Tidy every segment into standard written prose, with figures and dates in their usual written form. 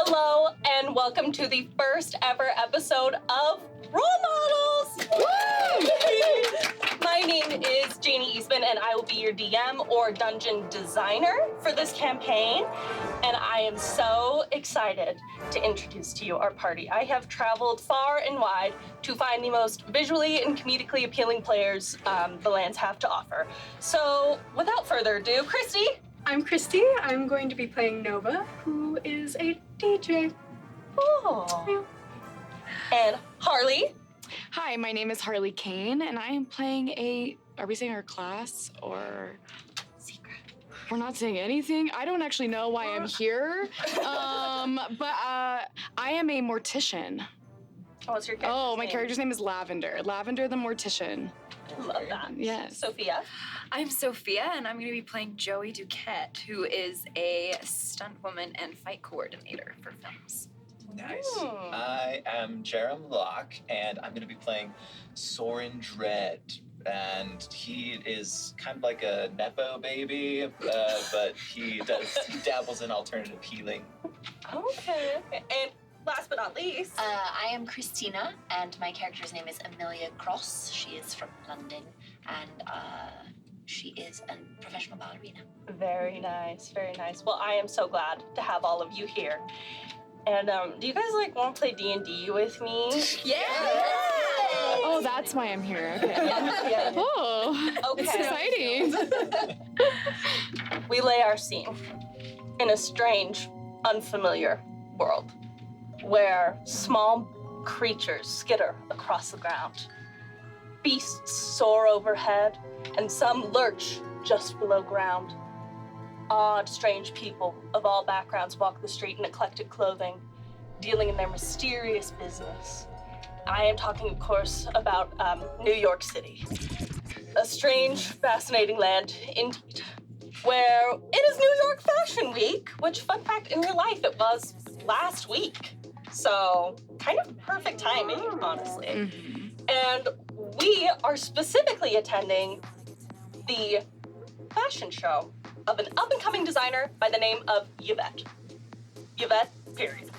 Hello, and welcome to the first ever episode of Role Models! Woo! My name is Janie Eastman, and I will be your DM or dungeon designer for this campaign. And I am so excited to introduce to you our party. I have traveled far and wide to find the most visually and comedically appealing players the lands have to offer. So, without further ado, Christie. I'm Christie. I'm going to be playing Nova, who is a DJ. Oh. And Harli. Hi, my name is Harli Kane, and I am playing are we saying our class, or? Secret. We're not saying anything. I don't actually know why I'm here, but I am a mortician. Oh, what's your character's Oh, my name? character's name is Lavender. Lavender the Mortician. Love that. Yes. Sophia. I'm Sophia, and I'm going to be playing Joey Duquette, who is a stunt woman and fight coordinator for films. Nice. Hmm. I am Jaromloch, and I'm going to be playing Soren Dread. And he is kind of like a Nepo baby, but he dabbles in alternative healing. Okay. And last but not least. I am Christina, and my character's name is Amelia Cross. She is from London, and she is a professional ballerina. Very nice, very nice. Well, I am so glad to have all of you here. And do you guys want to play D&D with me? Yeah! Oh, that's why I'm here. Okay. Yeah. Oh, Okay. it's exciting. We lay our scene in a strange, unfamiliar world where small creatures skitter across the ground. Beasts soar overhead, and some lurch just below ground. Odd, strange people of all backgrounds walk the street in eclectic clothing, dealing in their mysterious business. I am talking, of course, about New York City. A strange, fascinating land, indeed, where it is New York Fashion Week, which, fun fact, in real life, it was last week. So, kind of perfect timing, honestly. Mm-hmm. And we are specifically attending the fashion show of an up-and-coming designer by the name of Yvette. Yvette, period.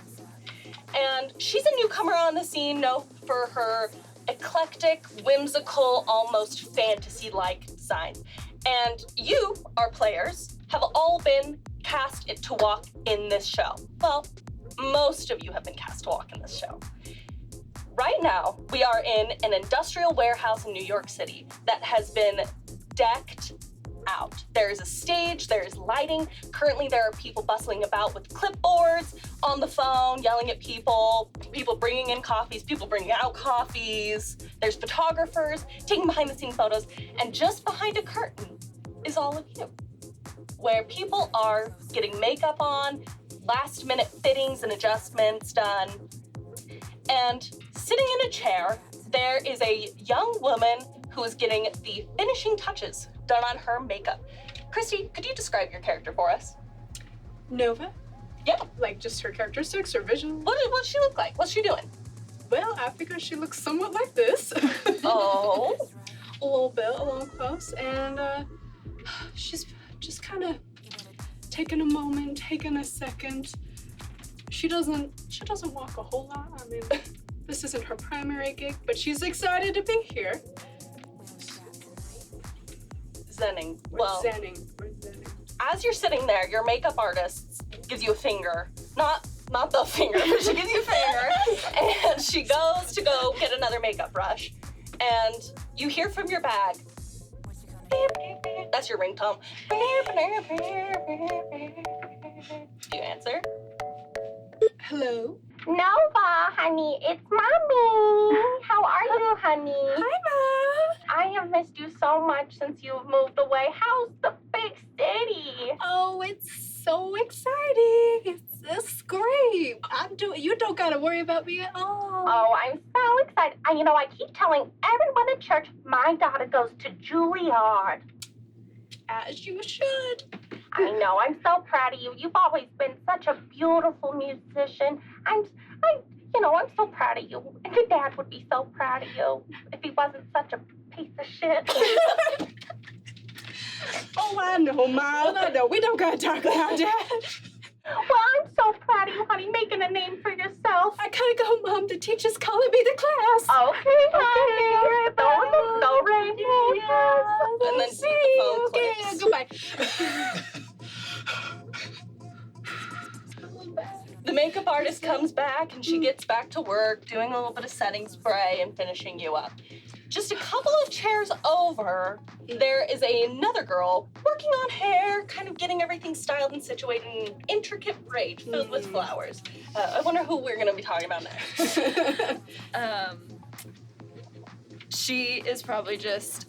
And she's a newcomer on the scene, known for her eclectic, whimsical, almost fantasy-like design. And you, our players, have all been cast to walk in this show. Well, most of you have been cast to walk in this show. Right now, we are in an industrial warehouse in New York City that has been decked out. There is a stage, there is lighting. Currently, there are people bustling about with clipboards on the phone, yelling at people bringing in coffees, people bringing out coffees. There's photographers taking behind-the-scenes photos, and just behind a curtain is all of you, where people are getting makeup on, last-minute fittings and adjustments done. And sitting in a chair, there is a young woman who is getting the finishing touches done on her makeup. Christie, could you describe your character for us? Nova? Yeah. Like just her characteristics or vision? What's she look like? What's she doing? Well, I figure she looks somewhat like this. Oh. A little bit, a little close, and she's just kind of taking a moment, taking a second. She doesn't walk a whole lot. I mean, this isn't her primary gig, but she's excited to be here. Zenning. We're zenning. As you're sitting there, your makeup artist gives you a finger. Not the finger, but she gives you a finger. And she goes to go get another makeup brush. And you hear from your bag. That's your ringtone. Do you answer? Hello? Nova, honey, it's Mommy. How are you, honey? Hi, Mom. I have missed you so much since you've moved away. How's the big city? Oh, it's so exciting. It's great. You don't gotta worry about me at all. Oh, I'm so excited. I keep telling everyone at church my daughter goes to Juilliard. As you should. I know, I'm so proud of you. You've always been such a beautiful musician. I'm so proud of you. And your dad would be so proud of you if he wasn't such a piece of shit. Oh, I know, Mom. I know. We don't gotta talk about that. Well, I'm so proud of you, honey, making The teacher's calling me to class. Okay, honey. Don't rain. And then See the phone you. Okay, clicks. goodbye. The makeup artist comes back and she gets back to work, doing a little bit of setting spray and finishing you up. Just a couple of chairs over, there is another girl working on hair, kind of getting everything styled and situated in an intricate braid filled with flowers. I wonder who we're gonna be talking about next. She is probably just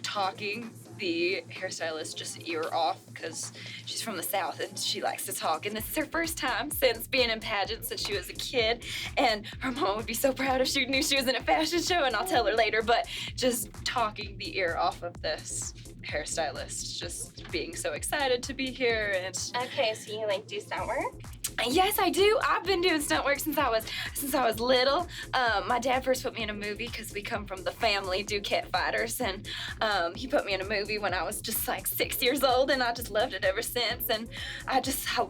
talking the hairstylist just ear off because she's from the South and she likes to talk, and this is her first time since being in pageants since she was a kid, and her mom would be so proud if she knew she was in a fashion show, and I'll tell her later, but just talking the ear off of this hairstylist, just being so excited to be here. And Okay, so you like do stunt work? yes, I do. I've been doing stunt work since I was little. My dad first put me in a movie because we come from the family Duquette fighters, and he put me in a movie when I was just like 6 years old, and I just loved it ever since. And I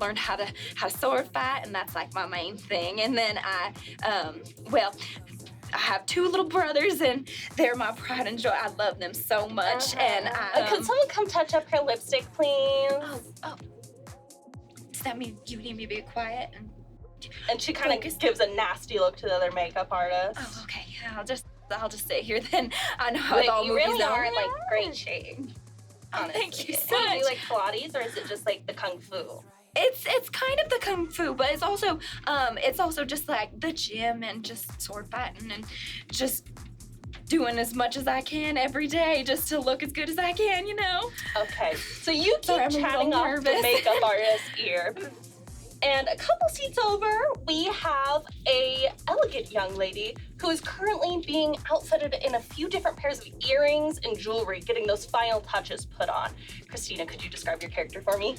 learned how to sword fight, and that's like my main thing. And then I have 2 little brothers, and they're my pride and joy. I love them so much. And Could someone come touch up her lipstick, please? Oh. Does that mean you need me to be quiet? And she kind of gives a nasty look to the other makeup artist. Oh, okay. Yeah, I'll just stay here then. I know how But all you movies really are. are in like great shape. Oh, Honestly. thank you so Do you much. do like Pilates, or is it just like the kung fu? It's kind of the kung fu, but it's also just like the gym and just sword fighting and just doing as much as I can every day just to look as good as I can, you know? Okay, so you keep Sorry, I'm a little chatting off the nervous. makeup artist's ear. And a couple seats over, we have a elegant young lady who is currently being outfitted in a few different pairs of earrings and jewelry, getting those final touches put on. Christina, could you describe your character for me?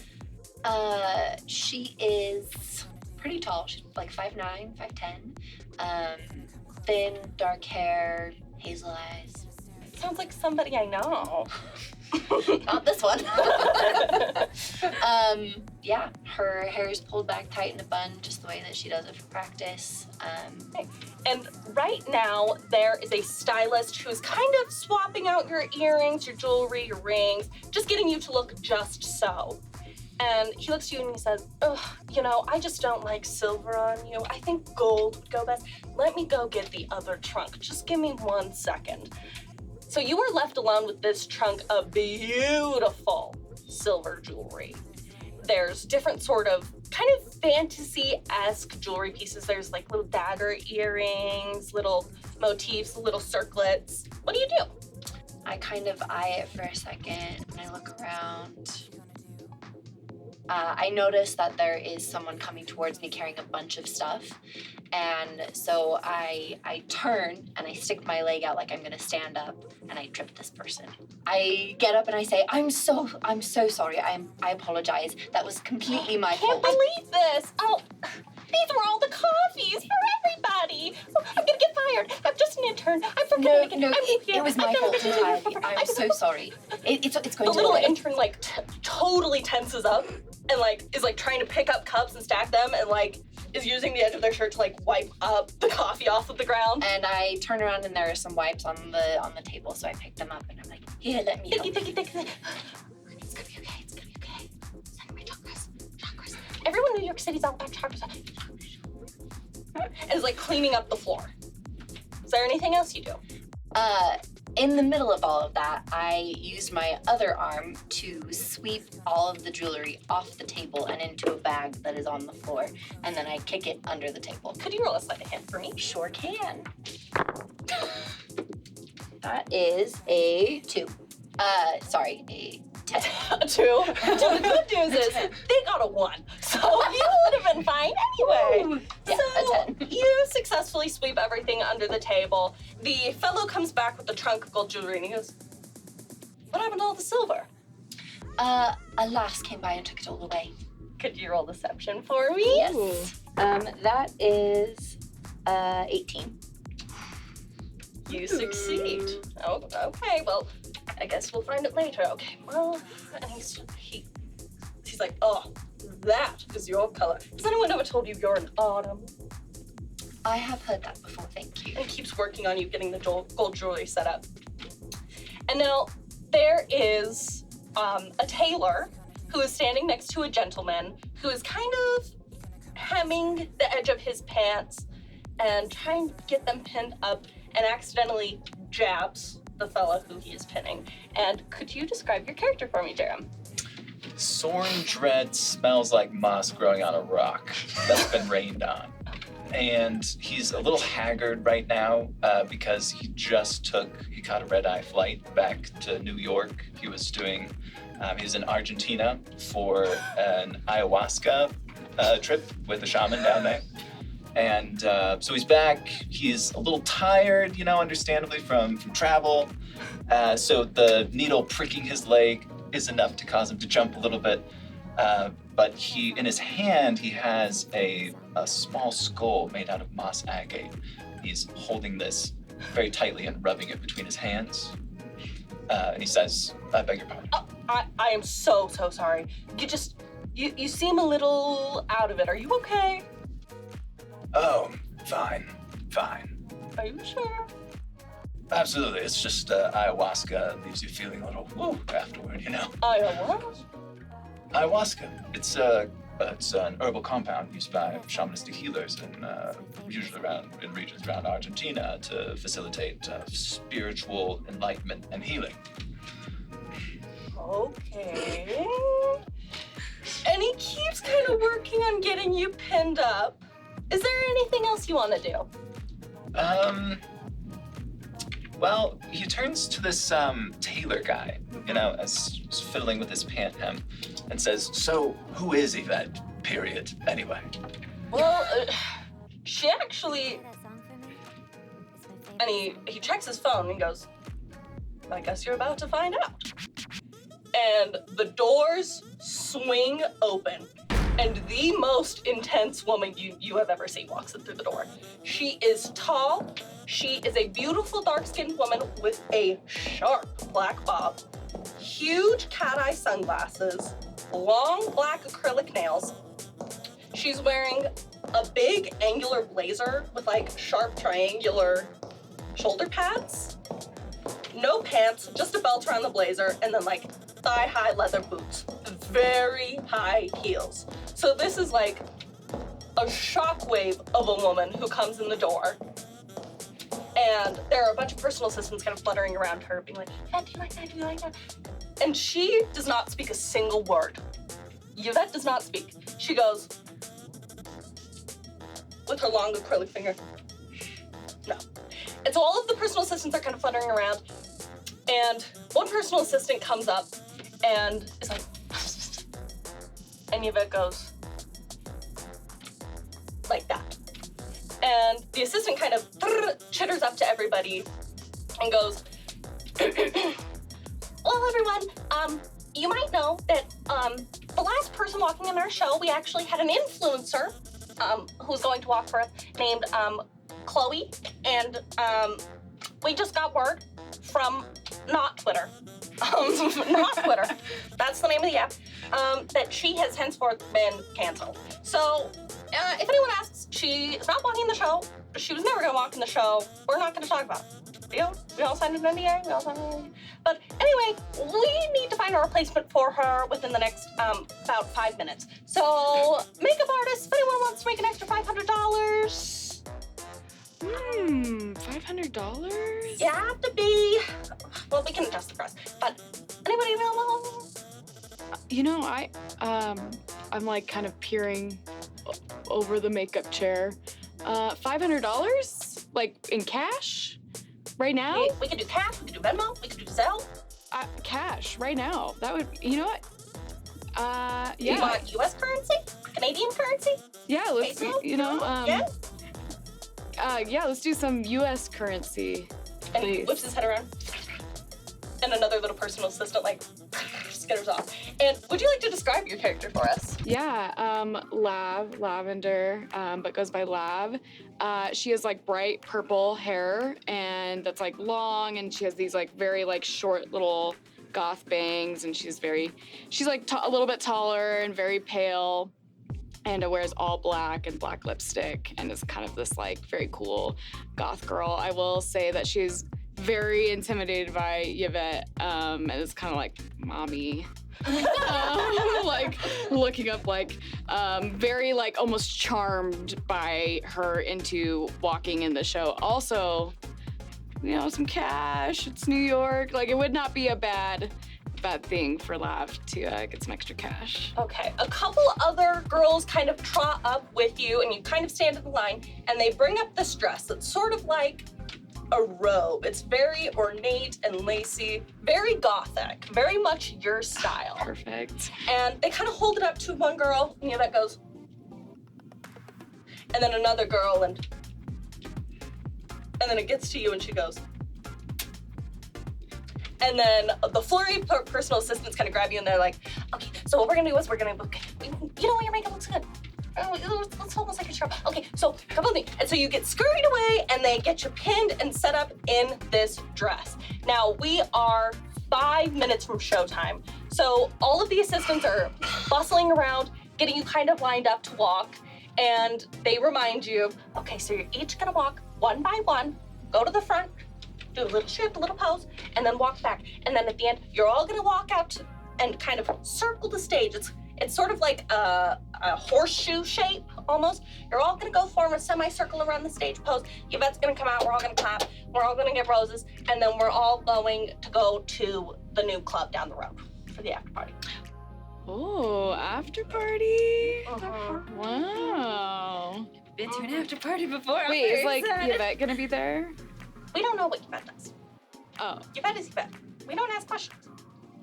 She is pretty tall. She's like 5'9", 5'10". Thin, dark hair, hazel eyes. Sounds like somebody I know. Not this one. Yeah, her hair is pulled back tight in a bun, just the way that she does it for practice. And right now, there is a stylist who's kind of swapping out your earrings, your jewelry, your rings, just getting you to look just so. And he looks at you and he says, ugh, you know, I just don't like silver on you. I think gold would go best. Let me go get the other trunk. Just give me 1 second. So you are left alone with this trunk of beautiful silver jewelry. There's different sort of kind of fantasy-esque jewelry pieces. There's like little dagger earrings, little motifs, little circlets. What do you do? I kind of eye it for a second and I look around. I notice that there is someone coming towards me carrying a bunch of stuff. And so I turn and I stick my leg out like I'm gonna stand up, and I trip this person. I get up and I say, I'm so sorry. I apologize. That was completely my Can't fault. believe this. Oh, these were all the coffees for everybody. Oh, I'm gonna get fired. I'm just an intern. I'm from Connecticut. I'm new here. It was my fault entirely. I'm so sorry. It's The going to little away. intern like totally tenses up and like is like trying to pick up cups and stack them, and like is using the edge of their shirt to like wipe up the coffee off of the ground. And I turn around and there are some wipes on the table, so I pick them up and I'm like, here, let me help. Thank you. It's gonna be okay. It's gonna be okay. Send my chakras. Everyone in New York City's all about chakras. And is like cleaning up the floor. Is there anything else you do? In the middle of all of that, I use my other arm to sweep all of the jewelry off the table and into a bag that is on the floor, and then I kick it under the table. Could you roll a sleight of hand for me? Sure can. That is a 2. Sorry, a 10. 2. Well, the good news is they got a 1, so you would have been fine anyway. Yeah, So a 10. you successfully sweep everything under the table. The fellow comes back with the trunk of gold jewelry and he goes, what happened to all the silver? A lass came by and took it all away. Could you roll deception for me? Yes. That is 18. You succeed. Oh, okay, well, I guess we'll find it later. Okay, well, and he's like, oh, that is your color. Has anyone ever told you you're an autumn? I have heard that before, thank you. And keeps working on you getting the gold jewelry set up. And now there is a tailor who is standing next to a gentleman who is kind of hemming the edge of his pants and trying to get them pinned up and accidentally jabs the fella who he is pinning. And could you describe your character for me, Jarom? Soren Dread smells like moss growing on a rock that's been rained on. And he's a little haggard right now because he caught a red-eye flight back to New York. He was in Argentina for an ayahuasca trip with a shaman down there. And so he's back. He's a little tired, understandably from travel. So the needle pricking his leg is enough to cause him to jump a little bit. But in his hand, he has a small skull made out of moss agate. He's holding this very tightly and rubbing it between his hands. And he says, I beg your pardon. I am so sorry. You seem a little out of it. Are you okay? Oh, fine. Are you sure? Absolutely. It's just ayahuasca leaves you feeling a little woo afterward, Ayahuasca? Ayahuasca. It's an herbal compound used by shamanistic healers and usually in regions around Argentina to facilitate spiritual enlightenment and healing. Okay. And he keeps kind of working on getting you pinned up. Is there anything else you want to do? Well, he turns to this tailor guy, as he's fiddling with his pant hem, and says, so who is Yvette, period, anyway? Well, she actually... And he checks his phone and goes, I guess you're about to find out. And the doors swing open, and the most intense woman you have ever seen walks in through the door. She is tall. She is a beautiful dark-skinned woman with a sharp black bob, huge cat-eye sunglasses, long black acrylic nails. She's wearing a big angular blazer with sharp triangular shoulder pads, no pants, just a belt around the blazer, and then thigh-high leather boots, very high heels. So this is a shockwave of a woman who comes in the door. And there are a bunch of personal assistants kind of fluttering around her, being like, Yvette, do you like that? Do you like that? And she does not speak a single word. Yvette does not speak. She goes, with her long acrylic finger, no. And so all of the personal assistants are kind of fluttering around. And one personal assistant comes up and is like, and Yvette goes, like that. And the assistant kind of chitters up to everybody and goes, well, everyone, you might know that the last person walking in our show, we actually had an influencer who was going to walk for us named Chloe. And we just got word from not Twitter. Not Twitter. That's the name of the app. That she has henceforth been canceled. So, if anyone asks, she is not walking the show. She was never going to walk in the show. We're not going to talk about it. We all signed an NDA. But anyway, we need to find a replacement for her within the next about 5 minutes. So, makeup artists, if anyone wants to make an extra $500. $500? You have to be. Well, we can adjust the price. But anybody know? I'm kind of peering over the makeup chair. $500? In cash? Right now? We could do cash, we could do Venmo, we could do Zelle. Cash, right now. That would, you know what? Yeah. You want US currency? Canadian currency? Yeah, let's, Peso? yeah, let's do some US currency. And he please. whips his head around. And another little personal assistant, skitters off. And would you like to describe your character for us? Yeah, Lavender, but goes by Lav. She has bright purple hair, and that's long, and she has these very short little goth bangs, and she's a little bit taller and very pale. and wears all black and black lipstick and is kind of this like very cool goth girl. I will say that she's very intimidated by Yvette, and is kind of like mommy. Like looking up, like very like almost charmed by her into walking in the show. Also, you know, some cash. It's New York. Like it would not be a bad thing for Lav to get some extra cash. Okay, a couple other girls kind of trot up with you, and you kind of stand in the line, and they bring up this dress that's sort of like a robe. It's very ornate and lacy, very gothic, very much your style. Perfect. And they kind of hold it up to one girl, and Yvette goes, and then another girl, and then it gets to you, and she goes. And then the flurry of personal assistants kind of grab you, and they're like, okay, so what we're gonna do is we're gonna, okay, you know what, your makeup looks good. It's almost like a show. Okay, so a couple of things. And so you get scurried away, and they get you pinned and set up in this dress. Now, we are 5 minutes from showtime. So all of the assistants are bustling around, getting you kind of lined up to walk. And they remind you, okay, so you're each gonna walk one by one, go to the front, do a little shift, a little pose, and then walk back. And then at the end, you're all gonna walk out and kind of circle the stage. It's sort of like a horseshoe shape, almost. You're all gonna go form a semicircle around the stage pose. Yvette's gonna come out, we're all gonna clap, we're all gonna get roses, and then we're all going to go to the new club down the road for the after party. Oh, after party. Uh-huh. Wow. Been to an after party before. I'm Wait, very is like excited. Yvette gonna be there? We don't know what Yvette does. Oh. Yvette is Yvette. We don't ask questions.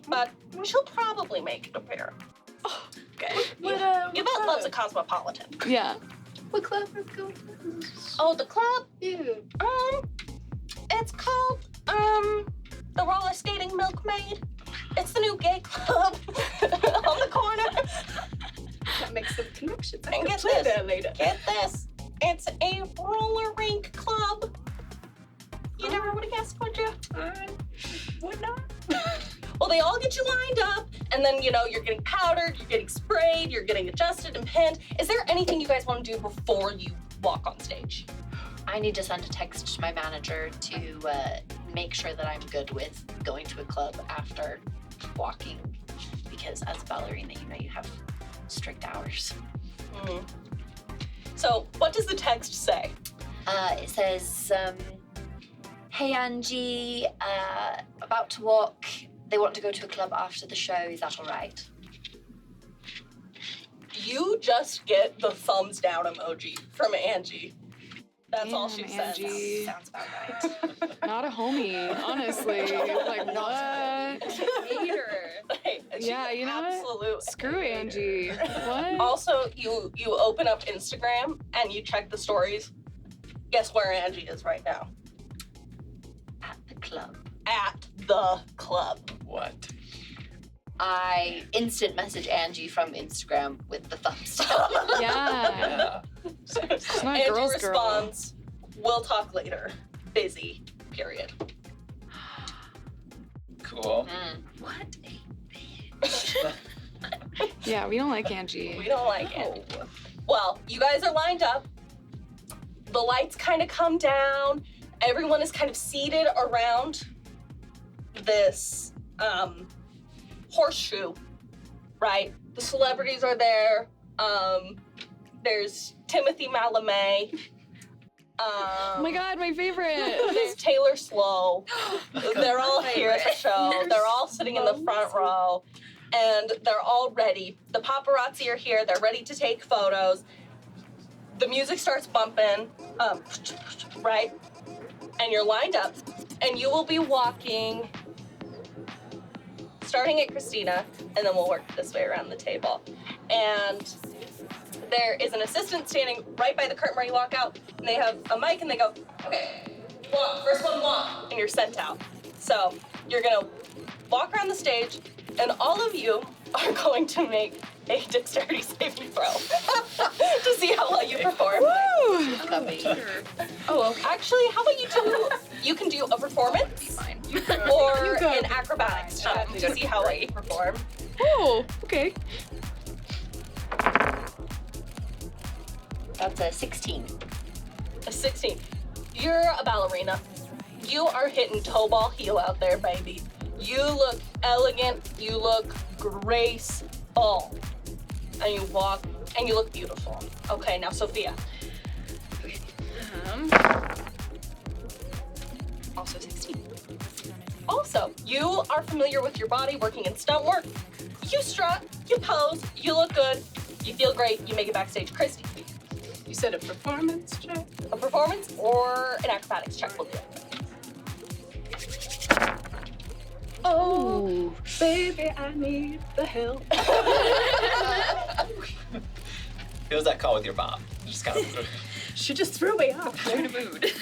But she'll probably make it appear. Okay. Yvette loves a cosmopolitan. Yeah. What club is going? Oh, the club? Yeah. It's called, the Roller Skating Milkmaid. It's the new gay club on the corner. That makes some connections. I And can get play this. there later. Get this. It's a roller rink club. You never would have guessed, would you? I would not. Well, they all get you lined up, and then, you know, you're getting powdered, you're getting sprayed, you're getting adjusted and pinned. Is there anything you guys want to do before you walk on stage? I need to send a text to my manager to make sure that I'm good with going to a club after walking, because as a ballerina, you know, you have strict hours. Mm-hmm. So, what does the text say? It says, hey Angie, about to walk. They want to go to a club after the show. Is that all right? You just get the thumbs down emoji from Angie. That's all she Damn, says. Angie. Sounds about right. Not a homie, honestly. Like, what? Hater. Hey, she's Yeah, you know what? absolute Screw hater. Angie. What? Also, you open up Instagram and you check the stories. Guess where Angie is right now? At the club. At the club. What? I instant message Angie from Instagram with the thumbs down. Yeah. Yeah. She's not a Angie girl's girl. responds, we'll talk later. Busy. Period. Cool. What a bitch. Yeah, we don't like Angie. We don't like Angie. Well, you guys are lined up. The lights kind of come down. Everyone is kind of seated around this horseshoe, right? The celebrities are there. There's Timothy Chalamet. Oh my god, my favorite. There's Taylor Slow. They're all here at the show. They're all sitting in the front row, and they're all ready. The paparazzi are here. They're ready to take photos. The music starts bumping, right? And you're lined up, and you will be walking, starting at Christina, and then we'll work this way around the table. And there is an assistant standing right by the curtain where you walk out, and they have a mic, and they go, okay, walk, first one walk, and you're sent out. So you're gonna walk around the stage, and all of you are going to make a dexterity saving throw to see how well you perform. Woo! Oh, actually, how about you can do a performance or You go. an acrobatics check to see how well you perform. Oh, okay. That's a 16. A 16. You're a ballerina. You are hitting toe ball heel out there, baby. You look elegant. You look graceful. And you walk and you look beautiful. Okay, now Sophia. Okay. Also 16. Also, you are familiar with your body working in stunt work. You strut, you pose, you look good, you feel great, you make it backstage. Christie, You said a performance check? a performance or an acrobatics check will do. Oh, baby, I need the help. It was that call with your mom. Just kind of. She just threw me off. You're in a mood.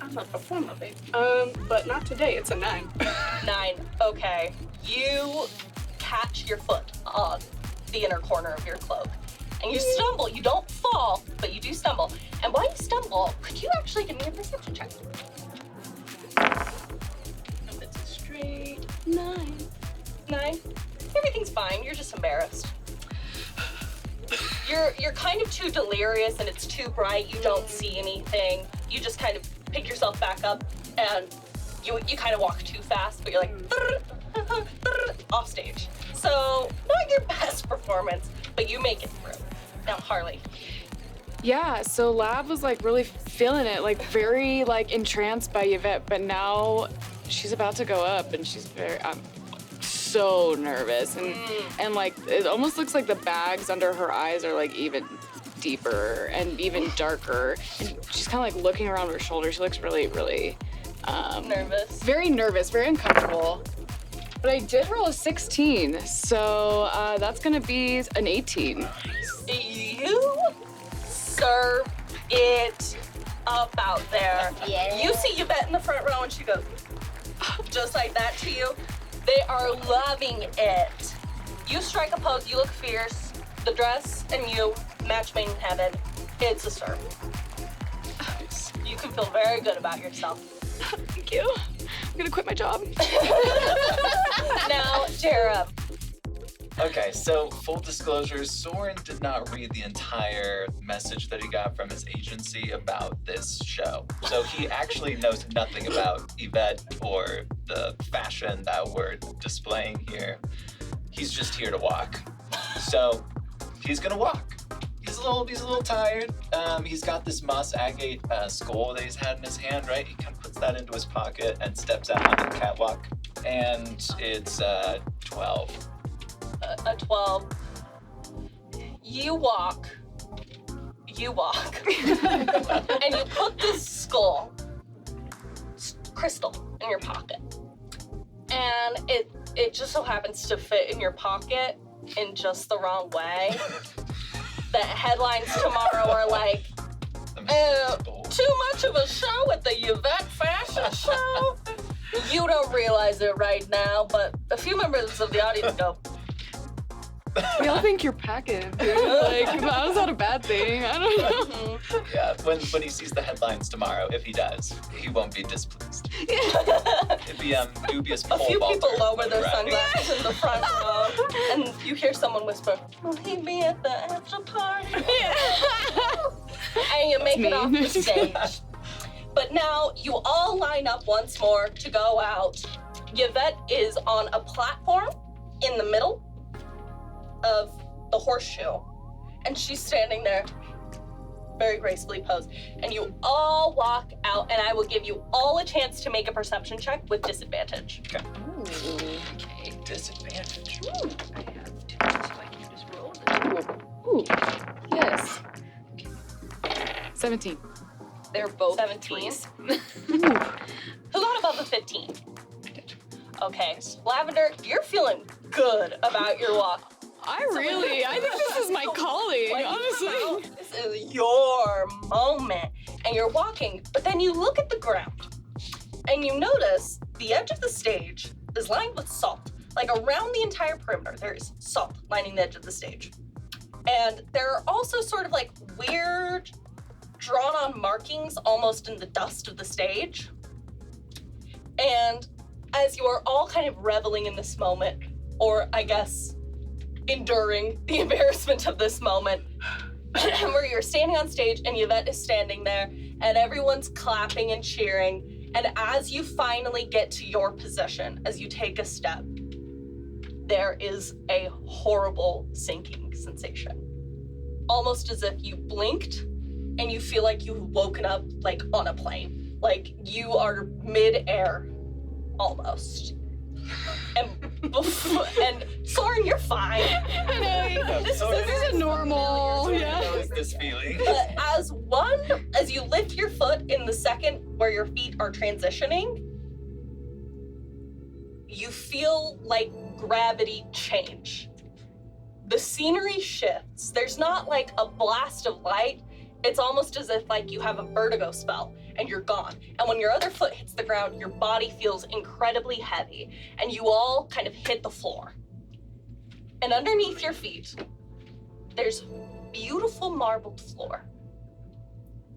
I'm a performer, babe. But not today. It's a 9. 9, okay. You catch your foot on the inner corner of your cloak. And you stumble. You don't fall, but you do stumble. And while you stumble, could you actually give me a perception check? It's a straight 9. 9? Everything's fine. You're just embarrassed. You're kind of too delirious and it's too bright. You don't see anything. You just kind of pick yourself back up and you kind of walk too fast, but you're like off stage. So not your best performance, but you make it through. Now Harli. Yeah, so Lab was like really feeling it, like very like entranced by Yvette, but now she's about to go up and she's very, so nervous and like it almost looks like the bags under her eyes are like even deeper and even darker, and she's kind of like looking around her shoulder. She looks really, really Nervous. very nervous, very uncomfortable. But I did roll a 16, so that's gonna be an 18. You serve it up out there. Yeah. You see Yvette in the front row and she goes, just like that to you. They are loving it. You strike a pose, you look fierce. The dress and you match made in heaven. It's a serve. You can feel very good about yourself. Thank you. I'm gonna quit my job. Now, Jarom. Okay, so full disclosure, Soren did not read the entire message that he got from his agency about this show. So he actually knows nothing about Yvette or the fashion that we're displaying here. He's just here to walk. So he's gonna walk. He's a little tired. He's got this moss agate skull that he's had in his hand, right? He kind of puts that into his pocket and steps out onto the catwalk. And it's 12. A 12. You walk, and you put this skull crystal in your pocket, and it just so happens to fit in your pocket in just the wrong way. The headlines tomorrow are like, too much of a show at the Yvette fashion show. You don't realize it right now, but a few members of the audience go, We all think you're packing, dude. Like, that was not a bad thing. I don't know. Yeah, when he sees the headlines tomorrow, if he does, he won't be displeased. It'd be dubious a pole few people vaulter lower their right? sunglasses in the front row, and you hear someone whisper, "Will he be at the after party?" And you make it off the stage. But now you all line up once more to go out. Yvette is on a platform in the middle of the horseshoe, and she's standing there very gracefully posed, and you all walk out, and I will give you all a chance to make a perception check with disadvantage. Okay. Okay. Disadvantage. I have 2, so I can just roll them. Ooh, yes. 17. They're both 17. 3s. Who got above a 15? Okay, Lavender, you're feeling good about your walk. I think this is my calling, Like, honestly. this is your moment, and you're walking, but then you look at the ground, and you notice the edge of the stage is lined with salt. Like around the entire perimeter, there is salt lining the edge of the stage. And there are also sort of like weird drawn on markings almost in the dust of the stage. And as you are all kind of reveling in this moment, or I guess enduring the embarrassment of this moment, where you're standing on stage and Yvette is standing there and everyone's clapping and cheering. And as you finally get to your position, as you take a step, there is a horrible sinking sensation. Almost as if you blinked and you feel like you've woken up like on a plane. Like you are mid-air almost. And Soren, you're fine. This is normal. Yeah. How is this feeling? But as you lift your foot in the second where your feet are transitioning, you feel like gravity change. The scenery shifts. There's not like a blast of light. It's almost as if like you have a vertigo spell and you're gone. And when your other foot hits the ground, your body feels incredibly heavy and you all kind of hit the floor. And underneath your feet, there's beautiful marbled floor.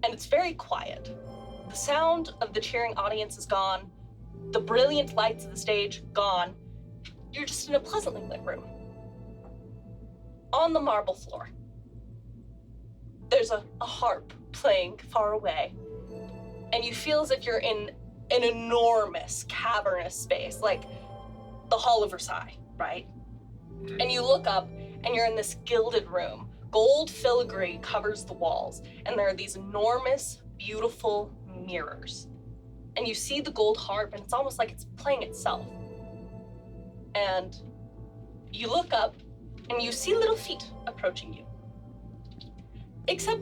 And it's very quiet. The sound of the cheering audience is gone. The brilliant lights of the stage, gone. You're just in a pleasantly lit room. On the marble floor, there's a harp playing far away. And you feel as if you're in an enormous cavernous space, like the Hall of Versailles, right? And you look up and you're in this gilded room. Gold filigree covers the walls, and there are these enormous, beautiful mirrors. And you see the gold harp, and it's almost like it's playing itself. And you look up, and you see little feet approaching you. Except,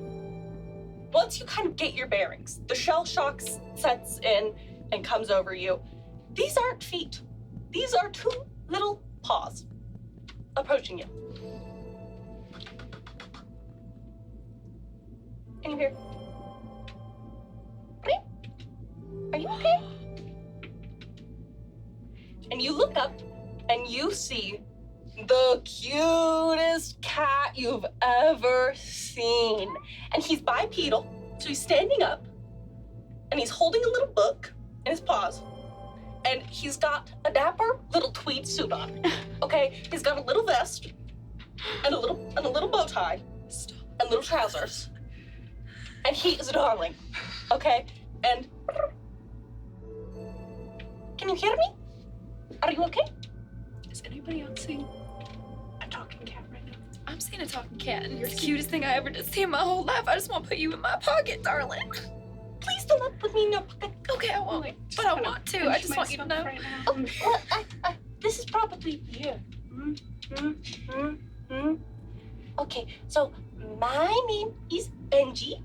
once you kind of get your bearings, the shell shock sets in and comes over you. These aren't feet. These are two little paws approaching you. And you hear, "Honey, are you okay?" And you look up and you see the cutest cat you've ever seen. And he's bipedal, so he's standing up and he's holding a little book in his paws. And he's got a dapper little tweed suit on. Okay, he's got a little vest and a little bow tie and little trousers. And he is darling. Okay? And can you hear me? Are you okay? Is anybody else seeing a talking cat right now? I'm seeing a talking cat, and it's the cutest thing I ever did see in my whole life. I just want to put you in my pocket, darling. Please do not put me in your pocket. Okay, I won't. But I want to. I just want you to know. Right now. Oh, well, this is probably here. Okay, so my name is Benji,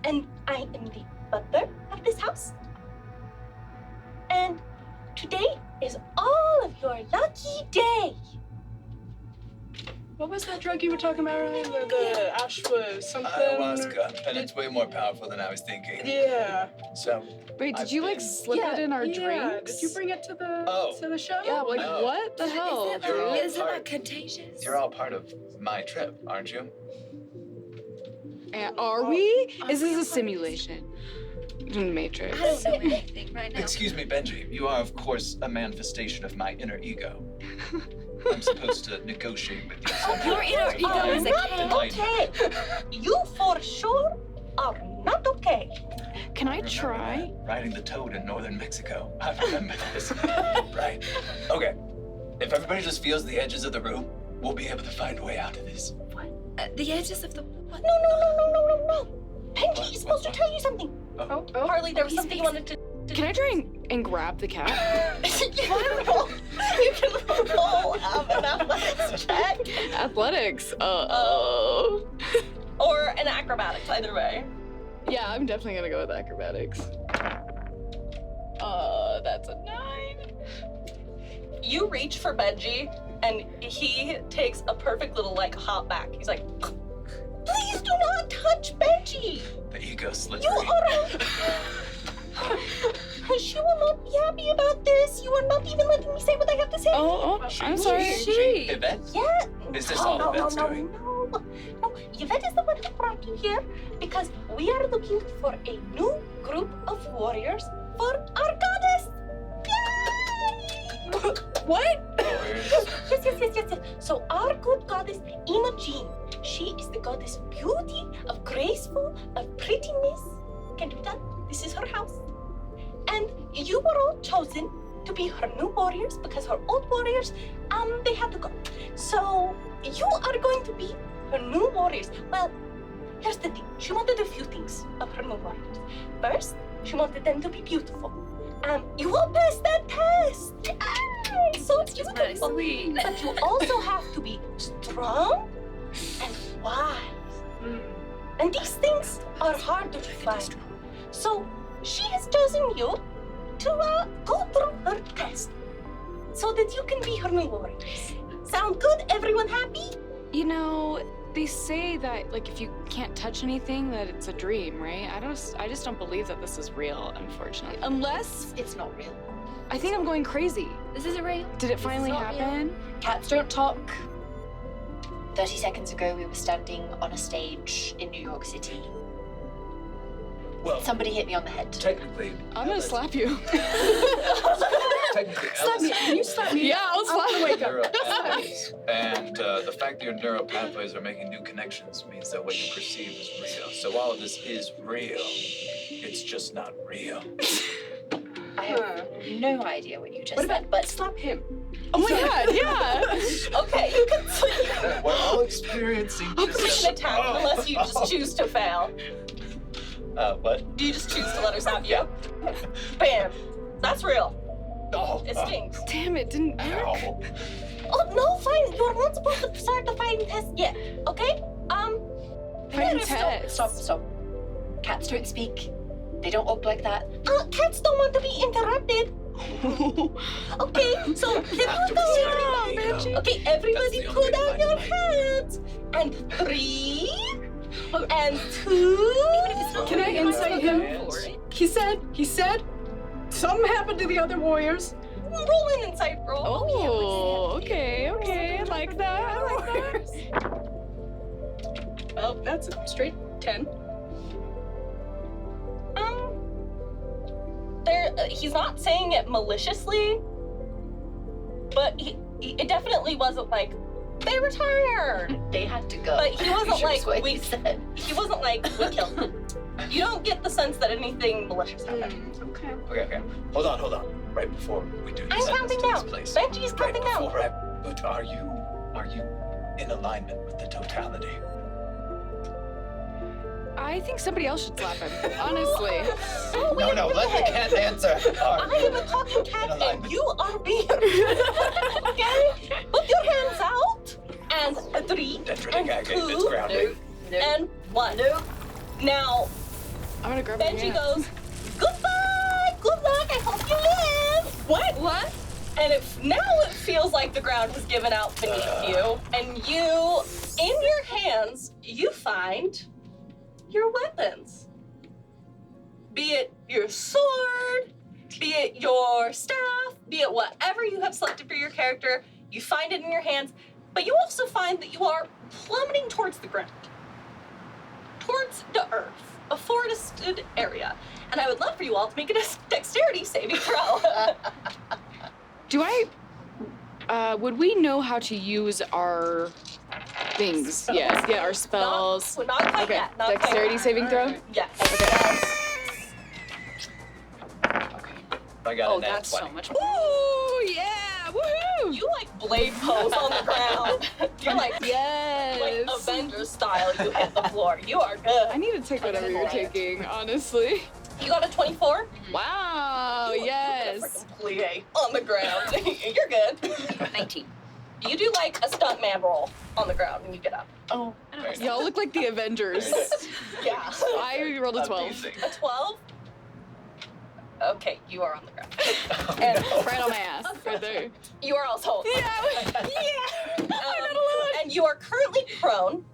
and I am the butler of this house. And today is all of your lucky day. What was that drug you were talking about earlier? The ashwa something? Ayahuasca, and it's way more powerful than I was thinking. Yeah. So, Wait, did you like slip Yeah, it in our yeah. drinks? Did you bring it to the show? Yeah, like No. what the hell? Is it part- not contagious? you're all part of my trip, aren't you? And are we? Is this a simulation? Matrix. I don't know anything right now. Excuse me, Benji. You are, of course, a manifestation of my inner ego. I'm supposed to negotiate with you. Your inner ego is a cat. Okay. You for sure are not okay. Can I Remember try? that? Riding the toad in northern Mexico. I remember this. Right. Okay. If everybody just feels the edges of the room, we'll be able to find a way out of this. The edges of the what? No. Benji is supposed to tell you something. Oh. Harli, there was something you wanted to. Can I try and grab the cat? You can roll an athletics check. Athletics. Or an acrobatics, either way. Yeah, I'm definitely gonna go with acrobatics. That's a 9. You reach for Benji, and he takes a perfect little hop back. He's like, "Please do not touch Benji. The ego slippery. You are. She will not be happy about this. You are not even letting me say what I have to say." Oh, I'm sorry. She. Yvette? Yeah. Is this all Yvette's doing? No, Yvette is the one who brought you here because we are looking for a new group of warriors for our goddess. Yay! What? Yes. So our good goddess, Imogen, She is the goddess of beauty, of graceful, of prettiness. Can do that. This is her house. And you were all chosen to be her new warriors because her old warriors, they had to go. So you are going to be her new warriors. Well, here's the thing. She wanted a few things of her new warriors. First, she wanted them to be beautiful. You will pass that test. Yay! So beautiful. Sweet. But you also have to be strong and wise. And these things are hard to find. So she has chosen you to go through her test so that you can be her new warriors. Sound good? Everyone happy? You know, they say that like if you can't touch anything, that it's a dream, right? I just don't believe that this is real, unfortunately. Unless It's not real. I think I'm going crazy. This isn't real. Did it finally not real. happen? Cats don't talk. 30 seconds ago, we were standing on a stage in New York City. Well, Somebody hit me on the head. technically, I'm gonna slap you. technically, Slap me. Can you slap me? Yeah, I'll slap you. Wake up. neural pathways. And the fact that your neural pathways are making new connections means that what you perceive is real. So while this is real, it's just not real. I have no idea what you just What said, about but slap him? Oh my god, yeah. Okay, you can We're all experiencing you can attack unless you just choose to fail. What? Do you just choose to let her slap you? Bam. That's real. Oh, It stings. Damn, it didn't work. ow. Oh, no, fine. You're not supposed to start the fighting test yet, okay? Fighting stop. test. stop. Cats don't speak. They don't walk like that. Cats don't want to be interrupted. Okay, so here we go. Okay, everybody That's the put only down way to your fight. hands. And 3, and 2. Can I insight him? For it. He said, something happened to the other warriors. Roll an insight roll. Oh, okay. I like that. Well, that's a straight 10. He's not saying it maliciously, but it definitely wasn't like they retired. They had to go. But he wasn't Sure like is what we he said. He wasn't like we killed him. You don't get the sense that anything malicious happened. Okay. Okay. Hold on. Right before we do I'm this, counting this down. place. Benji's counting down. But are you in alignment with the totality? I think somebody else should slap him. Honestly. No, let the cat answer. I am a talking cat and you are being. Okay? Put your hands out. And 3, and 2, grounding. and 1. Now, I'm gonna grab my Benji hand. goes, goodbye, good luck, I hope you live. What? And now it feels like the ground has given out beneath you. And you, in your hands, you find your weapons. Be it your sword, be it your staff, be it whatever you have selected for your character, you find it in your hands, but you also find that you are plummeting towards the ground, towards the earth, a forested area. And I would love for you all to make a dexterity saving throw. Do would we know how to use our things? Yes, our spells. Not quite Okay, yet. Not dexterity quite saving throw? yet. Yes. I got Oh, a nat that's 20. so much. Ooh, yeah, woohoo! You like blade pose on the ground. You're like Yes. Avengers style. You hit the floor. You are good. I need to take whatever you're taking, honestly. You got a 24? Wow, yes. Freaking plie on the ground. You're good. 19. You do like a stuntman roll on the ground when you get up. Oh, Y'all look like the Avengers. Yeah. I rolled a 12. Amazing. A 12? Okay, you are on the ground. Oh, And no. Right on my ass, right there. you are also. Yeah. I'm not alone. And you are currently prone.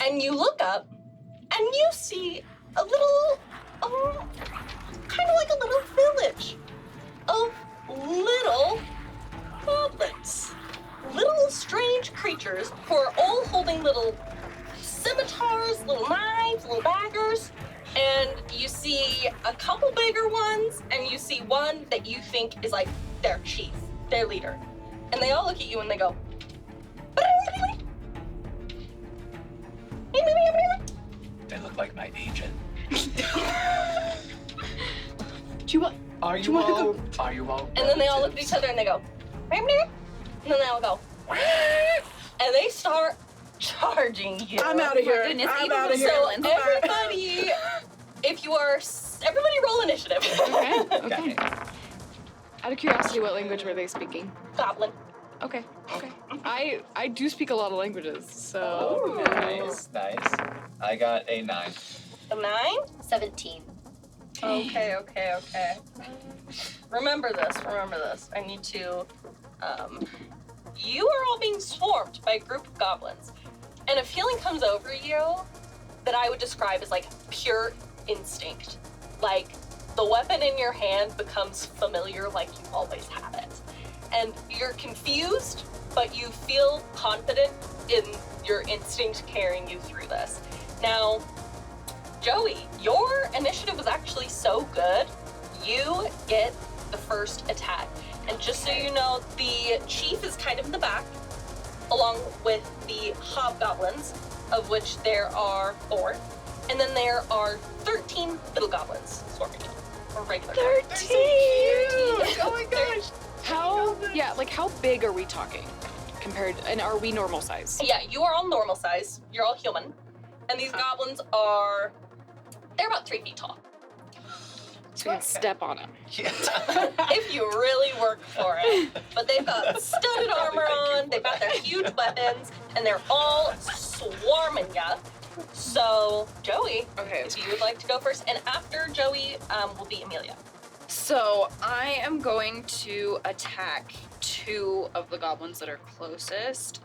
And you look up, and you see a little, kind of like a little village of little goblins. Little strange creatures who are all holding little scimitars, little knives, little daggers. And you see a couple bigger ones, and you see one that you think is like their chief, their leader. And they all look at you and they go, like my agent. Do you want? Are you wanna go- Are you all? And then they all look at each other and they go, and then they all go, and they start charging you. I'm out of here. goodness, I'm even out of with here. villains. Everybody, if you are, everybody roll initiative. Okay. Out of curiosity, what language were they speaking? Goblin. Okay. I do speak a lot of languages, so. Nice. I got a 9. A 9? 17. Okay. Remember this. I need to, you are all being swarmed by a group of goblins. And a feeling comes over you that I would describe as like pure instinct. Like the weapon in your hand becomes familiar like you always have it. And you're confused, but you feel confident in your instinct carrying you through this. Now, Joey, your initiative was actually so good, you get the first attack. And just so you know, the chief is kind of in the back, along with the hobgoblins, of which there are 4. And then there are 13 little goblins swarming you. Or regular 13! Oh my gosh! How big are we talking compared, and are we normal size? Yeah, you are all normal size. You're all human. And these goblins are, they're about 3 feet tall. So we can step on them. If you really work for it. But they've got studded armor on, they've got their huge weapons, and they're all swarming ya. So, Joey, Okay. if you would like to go first, and after Joey will be Amelia. So I am going to attack 2 of the goblins that are closest.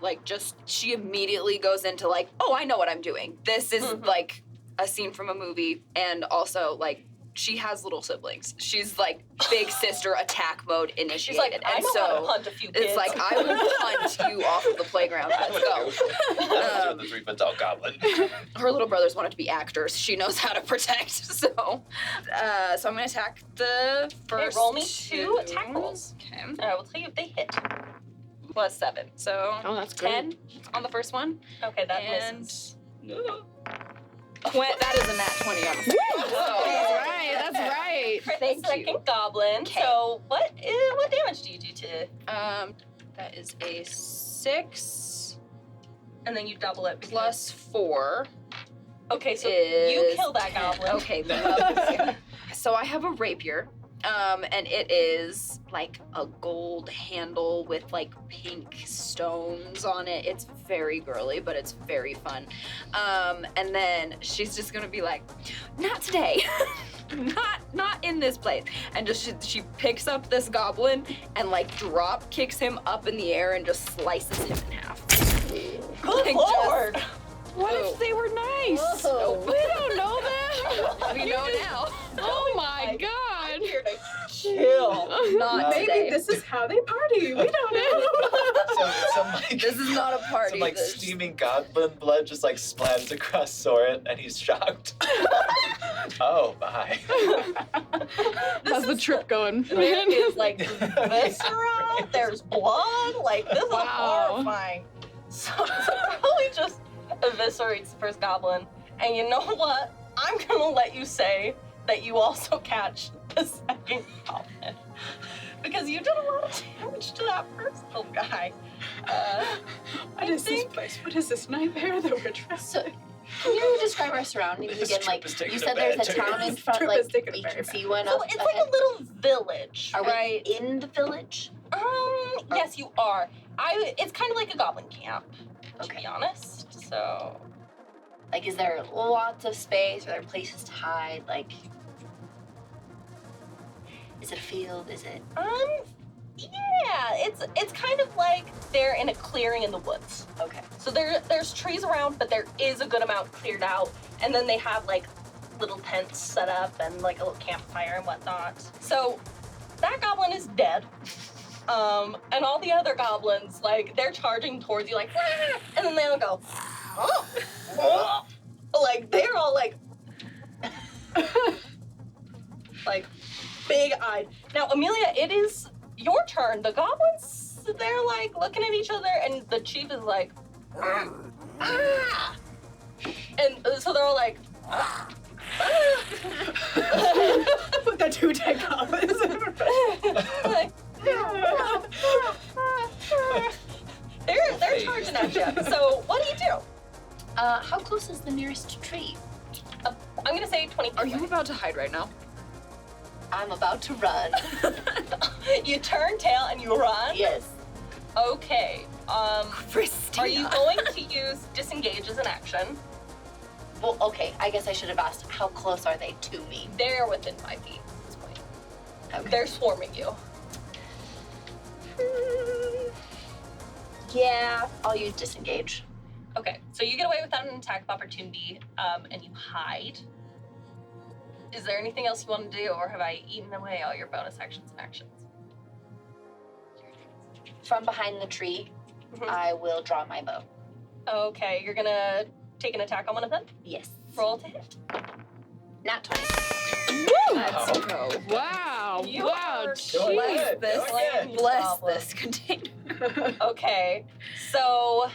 She immediately goes into oh, I know what I'm doing. This is like a scene from a movie, and also she has little siblings. She's big sister attack mode initiated. She's like, I know how to punt a few kids. It's like, I will punt you off of the playground. Let's go. The 3-foot tall goblin. Her little brothers wanted to be actors. She knows how to protect. So I'm going to attack the first. Okay, roll me 2 attack rolls. Okay. And I will tell you if they hit. Plus 7. So Oh, that's great. 10 on the first one. Okay, that And misses. that is a nat 20 on the That's right. Thank you. Second goblin. Okay. So what damage do you do to? That is a 6 And then you double it. plus 4. Okay, so is you kill that 10. goblin. Okay, lovely. So I have a rapier, and it is a gold handle with pink stones on it. It's very girly, but it's very fun. And then she's just gonna be like, not today. not in this place. And just she picks up this goblin and drop kicks him up in the air and just slices him in half. Good lord! What if they were nice? Whoa. We don't know that. We know now. Oh my god. I'm here to kill. Not Maybe today. this is how they party. We don't know. Some This is not a party. Some This- steaming goblin blood just splatters across Soren, and he's shocked. Oh my! How's the trip going? There is viscera, there's blood, this is Wow. horrifying. So probably just eviscerates the first goblin. And you know what? I'm gonna let you say that you also catch the second goblin. Because you did a lot of damage to that first little guy. What is this place? What is this nightmare that we're trapped So, in? can you describe our surroundings This again? trip is taking You a said there's bad a town turn. in front, Trip is taking a you very can bad see one So up it's ahead. like a little village, Are right? we in the village? Yes, you are. It's kind of like a goblin camp, to Okay. be honest. So, Is there lots of space? Are there places to hide? Is it a field? Is it? yeah, it's kind of like they're in a clearing in the woods. Okay. So there's trees around, but there is a good amount cleared out, and then they have little tents set up and a little campfire and whatnot. So that goblin is dead. And all the other goblins, they're charging towards you "Rah!" And then they'll go, oh, oh. They're all big-eyed. Now, Amelia, it is your turn. The goblins, they're looking at each other, and the chief is ah! And so they're all With the 2 dead goblins. Like, they're charging at you. So what do you do? How close is the nearest tree? I'm gonna say 20 feet Are you away. about to hide right now? I'm about to run. You turn tail and you run? Yes. Okay. Christina. Are you going to use disengage as an action? Well, okay, I guess I should have asked, how close are they to me? They're within 5 feet at this point. Okay. They're swarming you. Yeah, I'll use disengage. Okay, so you get away without an attack of opportunity, and you hide. Is there anything else you want to do, or have I eaten away all your bonus actions and actions? From behind the tree, Mhm. I will draw my bow. Okay, you're gonna take an attack on one of them. Yes. Roll to hit. Nat 20. Let's go. Wow. You wow. are Go Bless ahead, this. go ahead. Bless Goblin. this container. Okay, so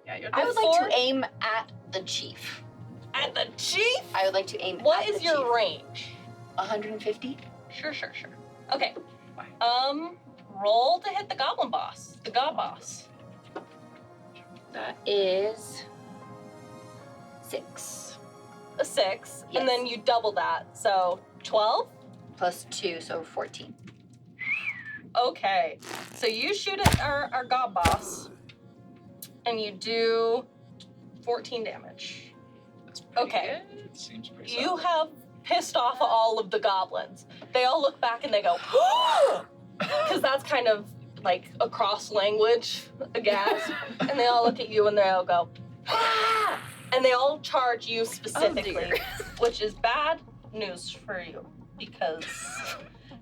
Yeah, you're I would like Before- to aim at the chief. at the chief, I would like to aim what at is the your chief. range? 150? Sure. Okay. Roll to hit the goblin boss. The god boss. That is 6. A 6, Yes. and then you double that, so 12. Plus 2, so 14. Okay, so you shoot at our god boss, and you do 14 damage. Okay, Seems pretty you solid. have pissed off all of the goblins. They all look back and they go, because that's kind of like a cross language, a gasp, and they all look at you and they all go, "Ah!" And they all charge you specifically, which is bad news for you because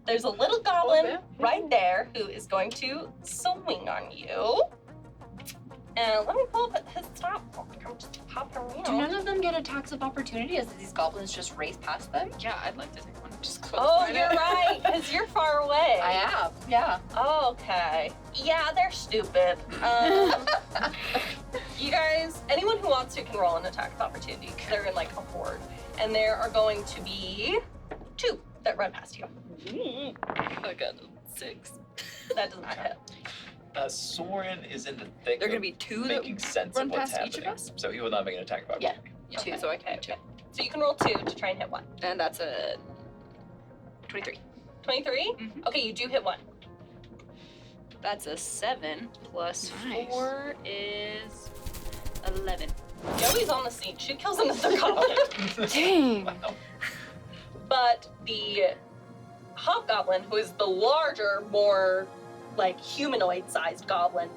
there's a little goblin right there who is going to swing on you. And let me pull up his top. I'm just popping around. Do none of them get attacks of opportunity as these goblins just race past them? Yeah, I'd like to take one. Just close Oh, my you're eyes. right, because you're far away. I am, yeah. Okay. Yeah, they're stupid. You guys, anyone who wants to can roll an attack of opportunity because they're in like a horde. And there are going to be 2 that run past you. I got a 6. That does not hit. Soren is in the thick There are gonna of be 2 that making sense run of what's past each happening. of us? So he will not make an attack of Yeah. opportunity. 2. So I can Okay. So you can roll 2 to try and hit 1. And that's a 23. 23? Mhm. Okay, you do hit 1. That's a 7 plus Nice. 4 is 11. Joey's on the scene. She kills another goblin. Dang. But the hobgoblin, who is the larger, more like humanoid-sized goblin,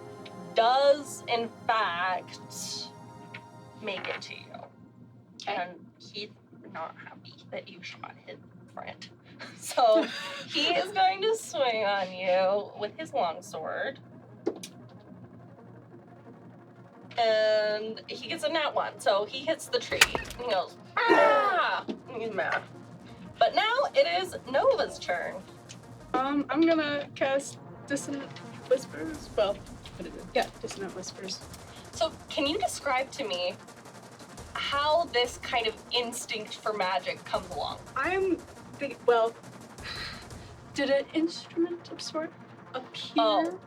does in fact make it to you. Okay. And he's not happy that you shot his friend. So he is going to swing on you with his longsword. And he gets a nat 1, so he hits the tree. And he goes, ah! And he's mad. But now it is Nova's turn. I'm gonna cast Dissonant Whispers. Well, what is it? Yeah, Dissonant Whispers. So can you describe to me how this kind of instinct for magic comes along? I'm thinking, well, did an instrument of sort appear?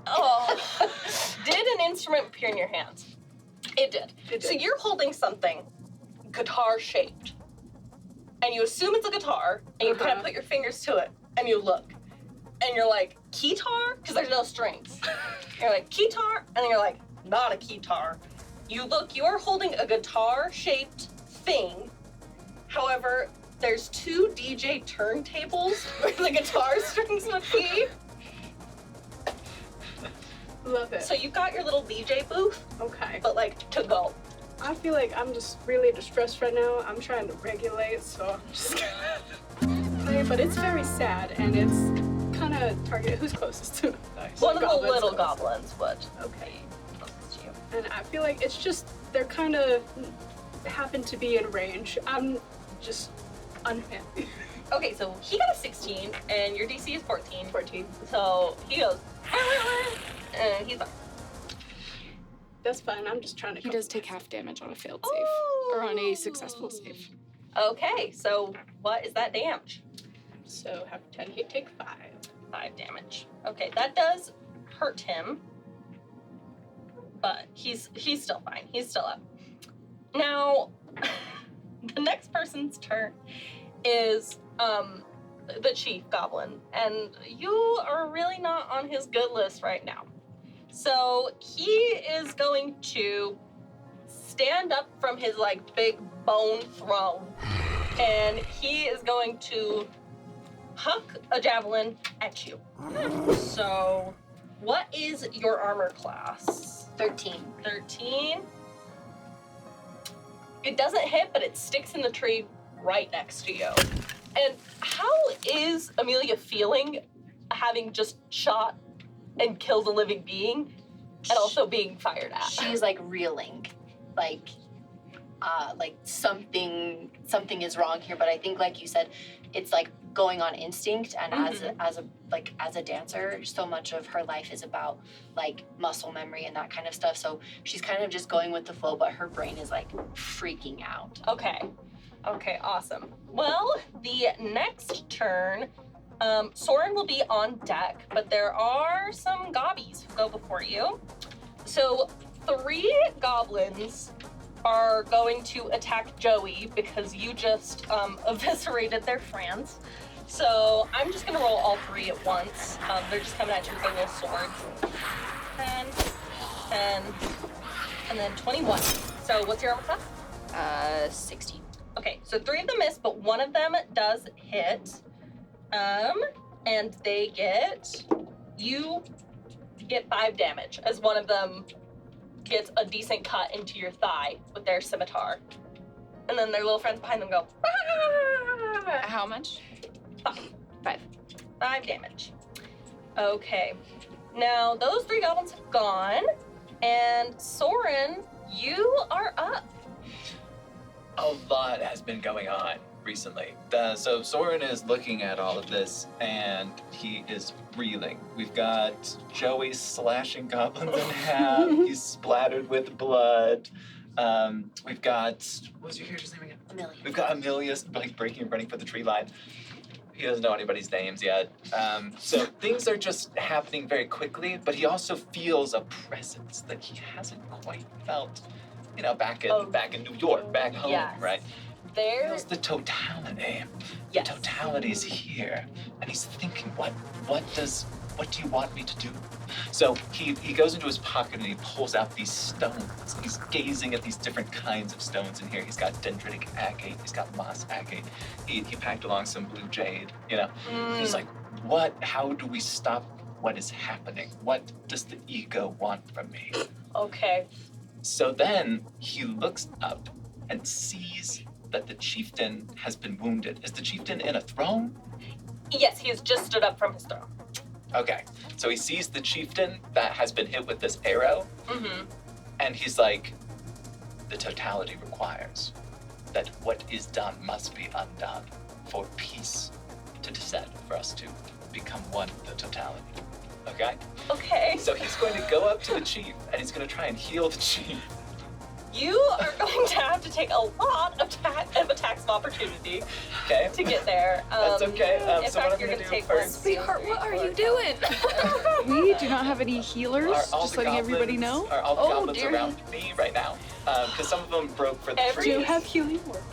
Oh, did an instrument appear in your hands? It did. It So did. you're holding something guitar-shaped, and you assume it's a guitar, and you kind of put your fingers to it, and you look, and you're like, keytar? Because there's no strings. You're like, keytar? And then you're like, not a keytar. You look, you are holding a guitar-shaped thing. However, there's 2 DJ turntables where the guitar strings would be. Love it. So you've got your little DJ booth, Okay. but like to go. I feel like I'm just really distressed right now. I'm trying to regulate, so I'm just gonna play. But it's very sad, and it's kind of targeted. Who's closest to? Nice. One of the goblins little goes. goblins would. Okay. Closest to you. And I feel like it's just they're kind of happen to be in range. I'm just unhappy. Okay, so he got a 16, and your DC is 14. 14. So he goes, and he's like, That's fine. I'm just trying to. He does take half damage on a failed save. ooh. Or on a successful save. Okay, so what is that damage? So have 10 hit, take 5. 5 damage. Okay, that does hurt him, but he's still fine. He's still up. Now, the next person's turn is the chief goblin, and you are really not on his good list right now. So he is going to stand up from his like big bone throne, and he is going to huck a javelin at you. So, what is your armor class? 13. 13. It doesn't hit, but it sticks in the tree right next to you. And how is Amelia feeling having just shot and killed a living being and also being fired at? She's like reeling, like something is wrong here. But I think, like you said, it's like going on instinct. And as a dancer, so much of her life is about like muscle memory and that kind of stuff. So she's kind of just going with the flow, but her brain is like freaking out. Okay, awesome. Well, the next turn, Soren will be on deck, but there are some gobbies who go before you. So 3 goblins are going to attack Joey because you just eviscerated their friends. So I'm just gonna roll all 3 at once. They're just coming at you with their little swords. 10, 10, and then 21. So what's your armor class? 16. Okay, so 3 of them miss, but 1 of them does hit. And you get 5 damage as one of them gets a decent cut into your thigh with their scimitar. And then their little friends behind them go, "Ah!" How much? 5 damage. Okay, now those 3 goblins have gone, and Soren, you are up. A lot has been going on recently. So Soren is looking at all of this, and he is reeling. We've got Joey slashing goblins in half. He's splattered with blood. We've got, what was your character's name again? Amelia. We've got Amelia like breaking and running for the tree line. He doesn't know anybody's names yet. So things are just happening very quickly, but he also feels a presence that he hasn't quite felt, back in New York, back home, yes. right? There's The totality. Yes. The totality is here. And he's thinking, what do you want me to do? So he goes into his pocket and he pulls out these stones. He's gazing at these different kinds of stones in here. He's got dendritic agate, he's got moss agate. He packed along some blue jade, He's like, how do we stop what is happening? What does the ego want from me? Okay. So then he looks up and sees that the chieftain has been wounded. Is the chieftain in a throne? Yes, he has just stood up from his throne. Okay, so he sees the chieftain that has been hit with this arrow, and he's like, the totality requires that what is done must be undone for peace to descend, for us to become one with the totality. Okay? Okay. So he's going to go up to the chief, and he's going to try and heal the chief. You are going to have to take a lot of attacks of opportunity Okay? to get there. That's okay. In So fact, what I'm you're gonna going to do take first- Sweetheart, what are you doing? We do not have any healers, Are all just the letting everybody goblins- know. Are all the Oh, goblins dear. around me right now? Because some of them broke for the Every- Do tree. you have healing word?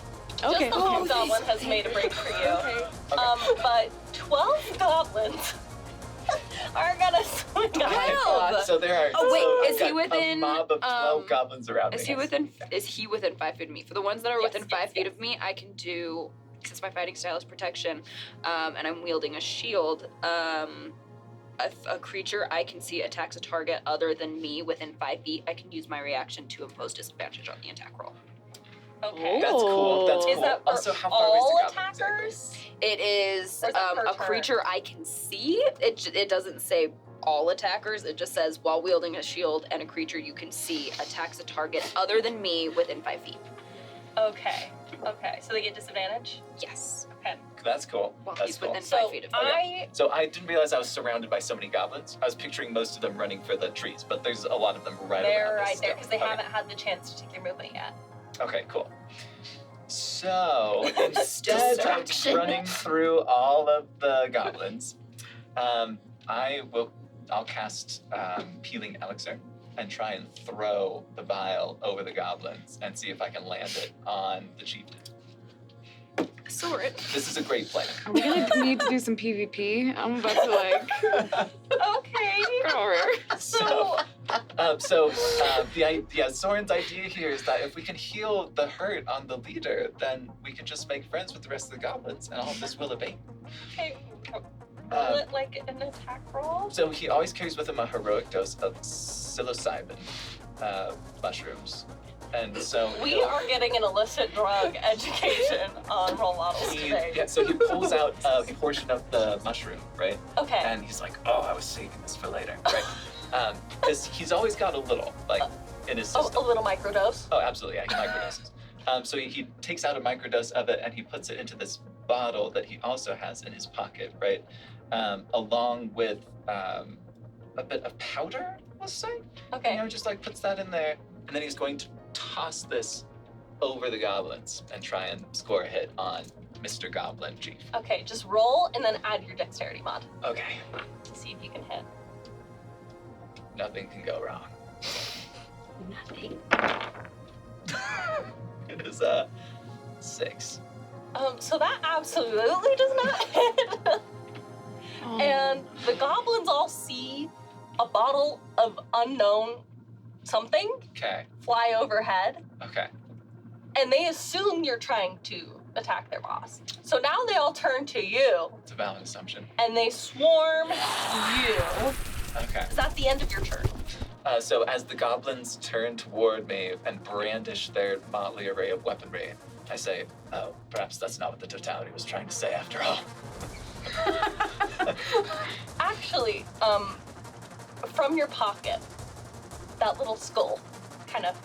Okay. Just the one goblin has made a break for you. But 12 goblins are gonna swing at you. So there are. Oh, wait, so is I've he got within, a mob of 12 goblins around Is me? he within 5 feet of me? For the ones that are Yes, within yes, 5 feet of me, I can do, since my fighting style is protection, and I'm wielding a shield, if a creature I can see attacks a target other than me within 5 feet, I can use my reaction to impose disadvantage on the attack roll. Okay. That's cool. That's Is cool. that for Also, how far away is all the goblin exactly? attackers? It is Or is that per a turn? creature I can see. It doesn't say all attackers. It just says while wielding a shield and a creature you can see attacks a target other than me within 5 feet. Okay. So they get disadvantage? Yes. Okay. That's cool. While That's he's cool. within So 5 feet of me. So I didn't realize I was surrounded by so many goblins. I was picturing most of them running for the trees, but there's a lot of them right They're around us right there still. because they Okay. haven't had the chance to take their movement yet. Okay, cool. So instead of Distraction. running through all of the goblins, I'll cast Healing Elixir and try and throw the vial over the goblins and see if I can land it on the chieftain. Soren. This is a great plan. Are we gonna need to do some PvP? I'm about to like Okay. go over. So, Soren's idea here is that if we can heal the hurt on the leader, then we can just make friends with the rest of the goblins, and all of this will abate. okay, roll it like an attack roll. So he always carries with him a heroic dose of psilocybin mushrooms, and so We are getting an illicit drug education on role models today. so he pulls out a portion of the mushroom, right? Okay. And he's like, "Oh, I was saving this for later," right? Because he's always got a little, like, in his A system. little microdose. Oh, absolutely, yeah, he microdoses. So he takes out a microdose of it and he puts it into this bottle that he also has in his pocket, right? Along with a bit of powder, let's say. Okay. You know, just like puts that in there, and then he's going to toss this over the goblins and try and score a hit on Mr. Goblin Chief. Okay, just roll and then add your dexterity mod. Okay, See if you can hit. nothing can go wrong. Nothing. It is 6. So that absolutely does not hit. Oh. And the goblins all see a bottle of unknown something Okay, fly overhead, okay. and they assume you're trying to attack their boss. So now they all turn to you, It's a valid assumption. and they swarm you. Okay. Is that the end of your turn? So as the goblins turn toward me and brandish their motley array of weaponry, I say, "Oh, perhaps that's not what the totality was trying to say after all." Actually, from your pocket, that little skull kind of,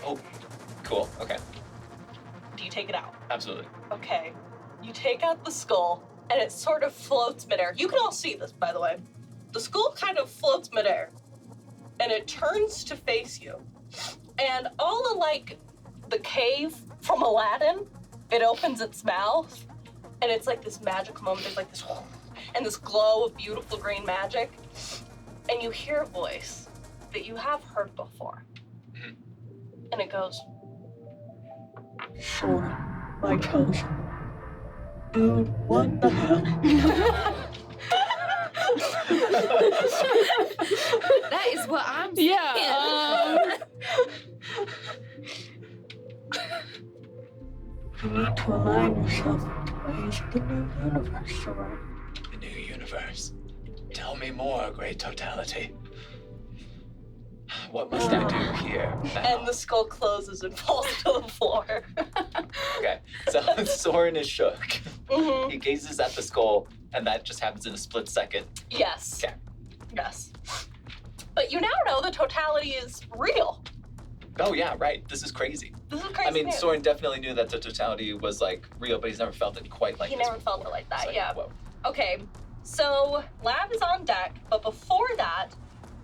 Oh, cool. Okay, do you take it out? absolutely. Okay. You take out the skull, and it sort of floats midair. You can all see this, by the way. The skull kind of floats midair, and it turns to face you. And all of, like, the cave from Aladdin, it opens its mouth, and it's like this magical moment. There's like this, and this glow of beautiful green magic. And you hear a voice that you have heard before. Mhm. And it goes, Sure, my chosen. Dude, what the hell? That is what I'm Yeah. You need to align yourself with the ways of the new universe, Jarom. The new universe. Tell me more, great totality. What must I do here now? and the skull closes and falls to the floor. Okay, so Soren is shook. Mm-hmm. He gazes at the skull, and that just happens in a split second. Yes. Okay. Yes. But you now know the totality is real. Oh yeah, right. This is crazy. This is crazy. I mean, news. Soren definitely knew that the totality was like real, but he's never felt it quite like He this never felt before. it like that, It's like, yeah. Whoa. Okay, so Lab is on deck, but before that,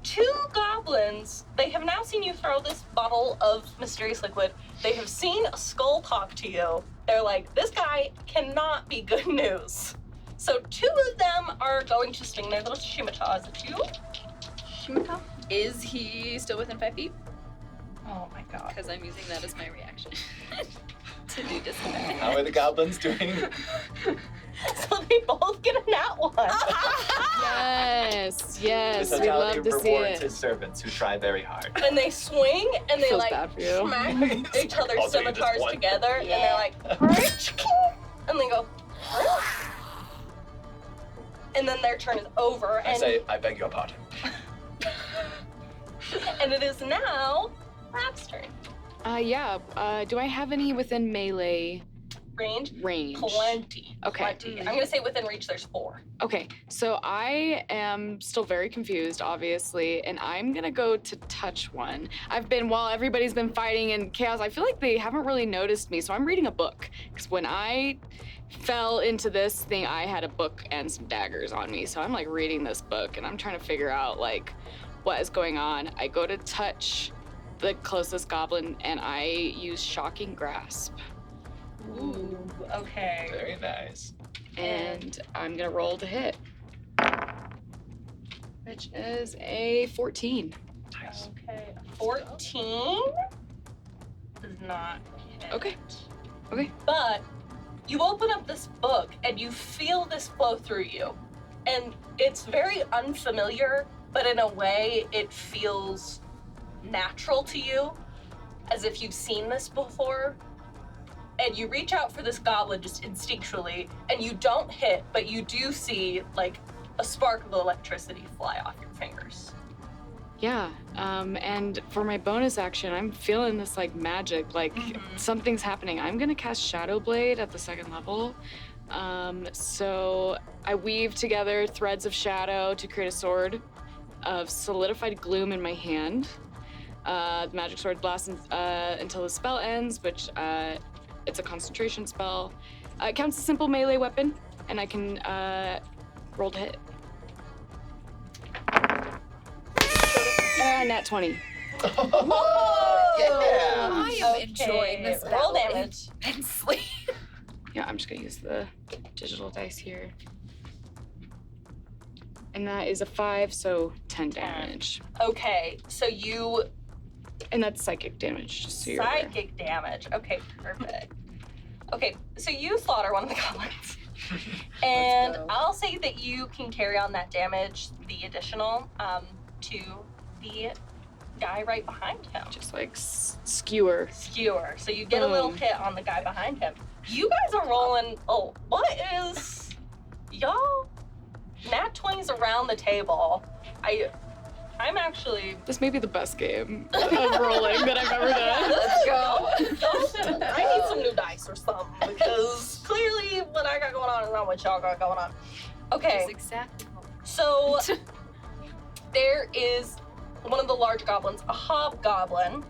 2 goblins, they have now seen you throw this bottle of mysterious liquid. They have seen a skull talk to you. They're like, this guy cannot be good news. So 2 of them are going to swing their little scimitars at you. Shimata. Is he still within 5 feet? Oh my god. Because I'm using that as my reaction to do disadvantage. How are the goblins doing? So they both get a nat 1. Yes, yes, The we love totality to see rewards it. his servants who try very hard. And they swing and they Feels like bad for you. smack each other's I'll do you this scimitars one. together, and they're like, and they go, and then their turn is over, I and say, I beg your pardon. and it is now Lab's turn. Do I have any within melee Range, range? plenty. Okay. Plenty. I'm gonna say within reach. There's 4. Okay, so I am still very confused, obviously, and I'm gonna go to touch one. While everybody's been fighting in chaos, I feel like they haven't really noticed me, so I'm reading a book. Because when I fell into this thing, I had a book and some daggers on me, so I'm like reading this book, and I'm trying to figure out like what is going on. I go to touch the closest goblin, and I use Shocking Grasp. Ooh, okay. Very nice. And I'm gonna roll to hit, which is a 14. Nice. Okay. 14 does not hit. Okay. Okay. But you open up this book and you feel this flow through you. And it's very unfamiliar, but in a way it feels natural to you, as if you've seen this before. And you reach out for this goblin just instinctually, and you don't hit, but you do see like a spark of electricity fly off your fingers. Yeah, and for my bonus action, I'm feeling this like magic, like something's happening. I'm gonna cast Shadow Blade at the 2nd level. So I weave together threads of shadow to create a sword of solidified gloom in my hand. The magic sword lasts until the spell ends, which it's a concentration spell. It counts as a simple melee weapon, and I can roll to hit. Nat 20. Whoa! Yeah. I am enjoying this Roll battle damage. immensely. Yeah, I'm just gonna use the digital dice here. And that is a 5, so 10 damage. Okay, so you And that's psychic damage, just so you're aware. psychic damage. Okay, perfect. Okay, so you slaughter one of the goblins. And go. I'll say that you can carry on that damage, the additional, to the guy right behind him. Just like skewer. Skewer. So you get a little Boom. hit on the guy behind him. You guys are rolling. Oh, what is y'all? Nat 20s around the table. I'm actually. This may be the best game of rolling that I've ever done. Let's go. I need some new dice or something, because clearly what I got going on is not what y'all got going on. Okay, That's exactly what so there is one of the large goblins, a hobgoblin.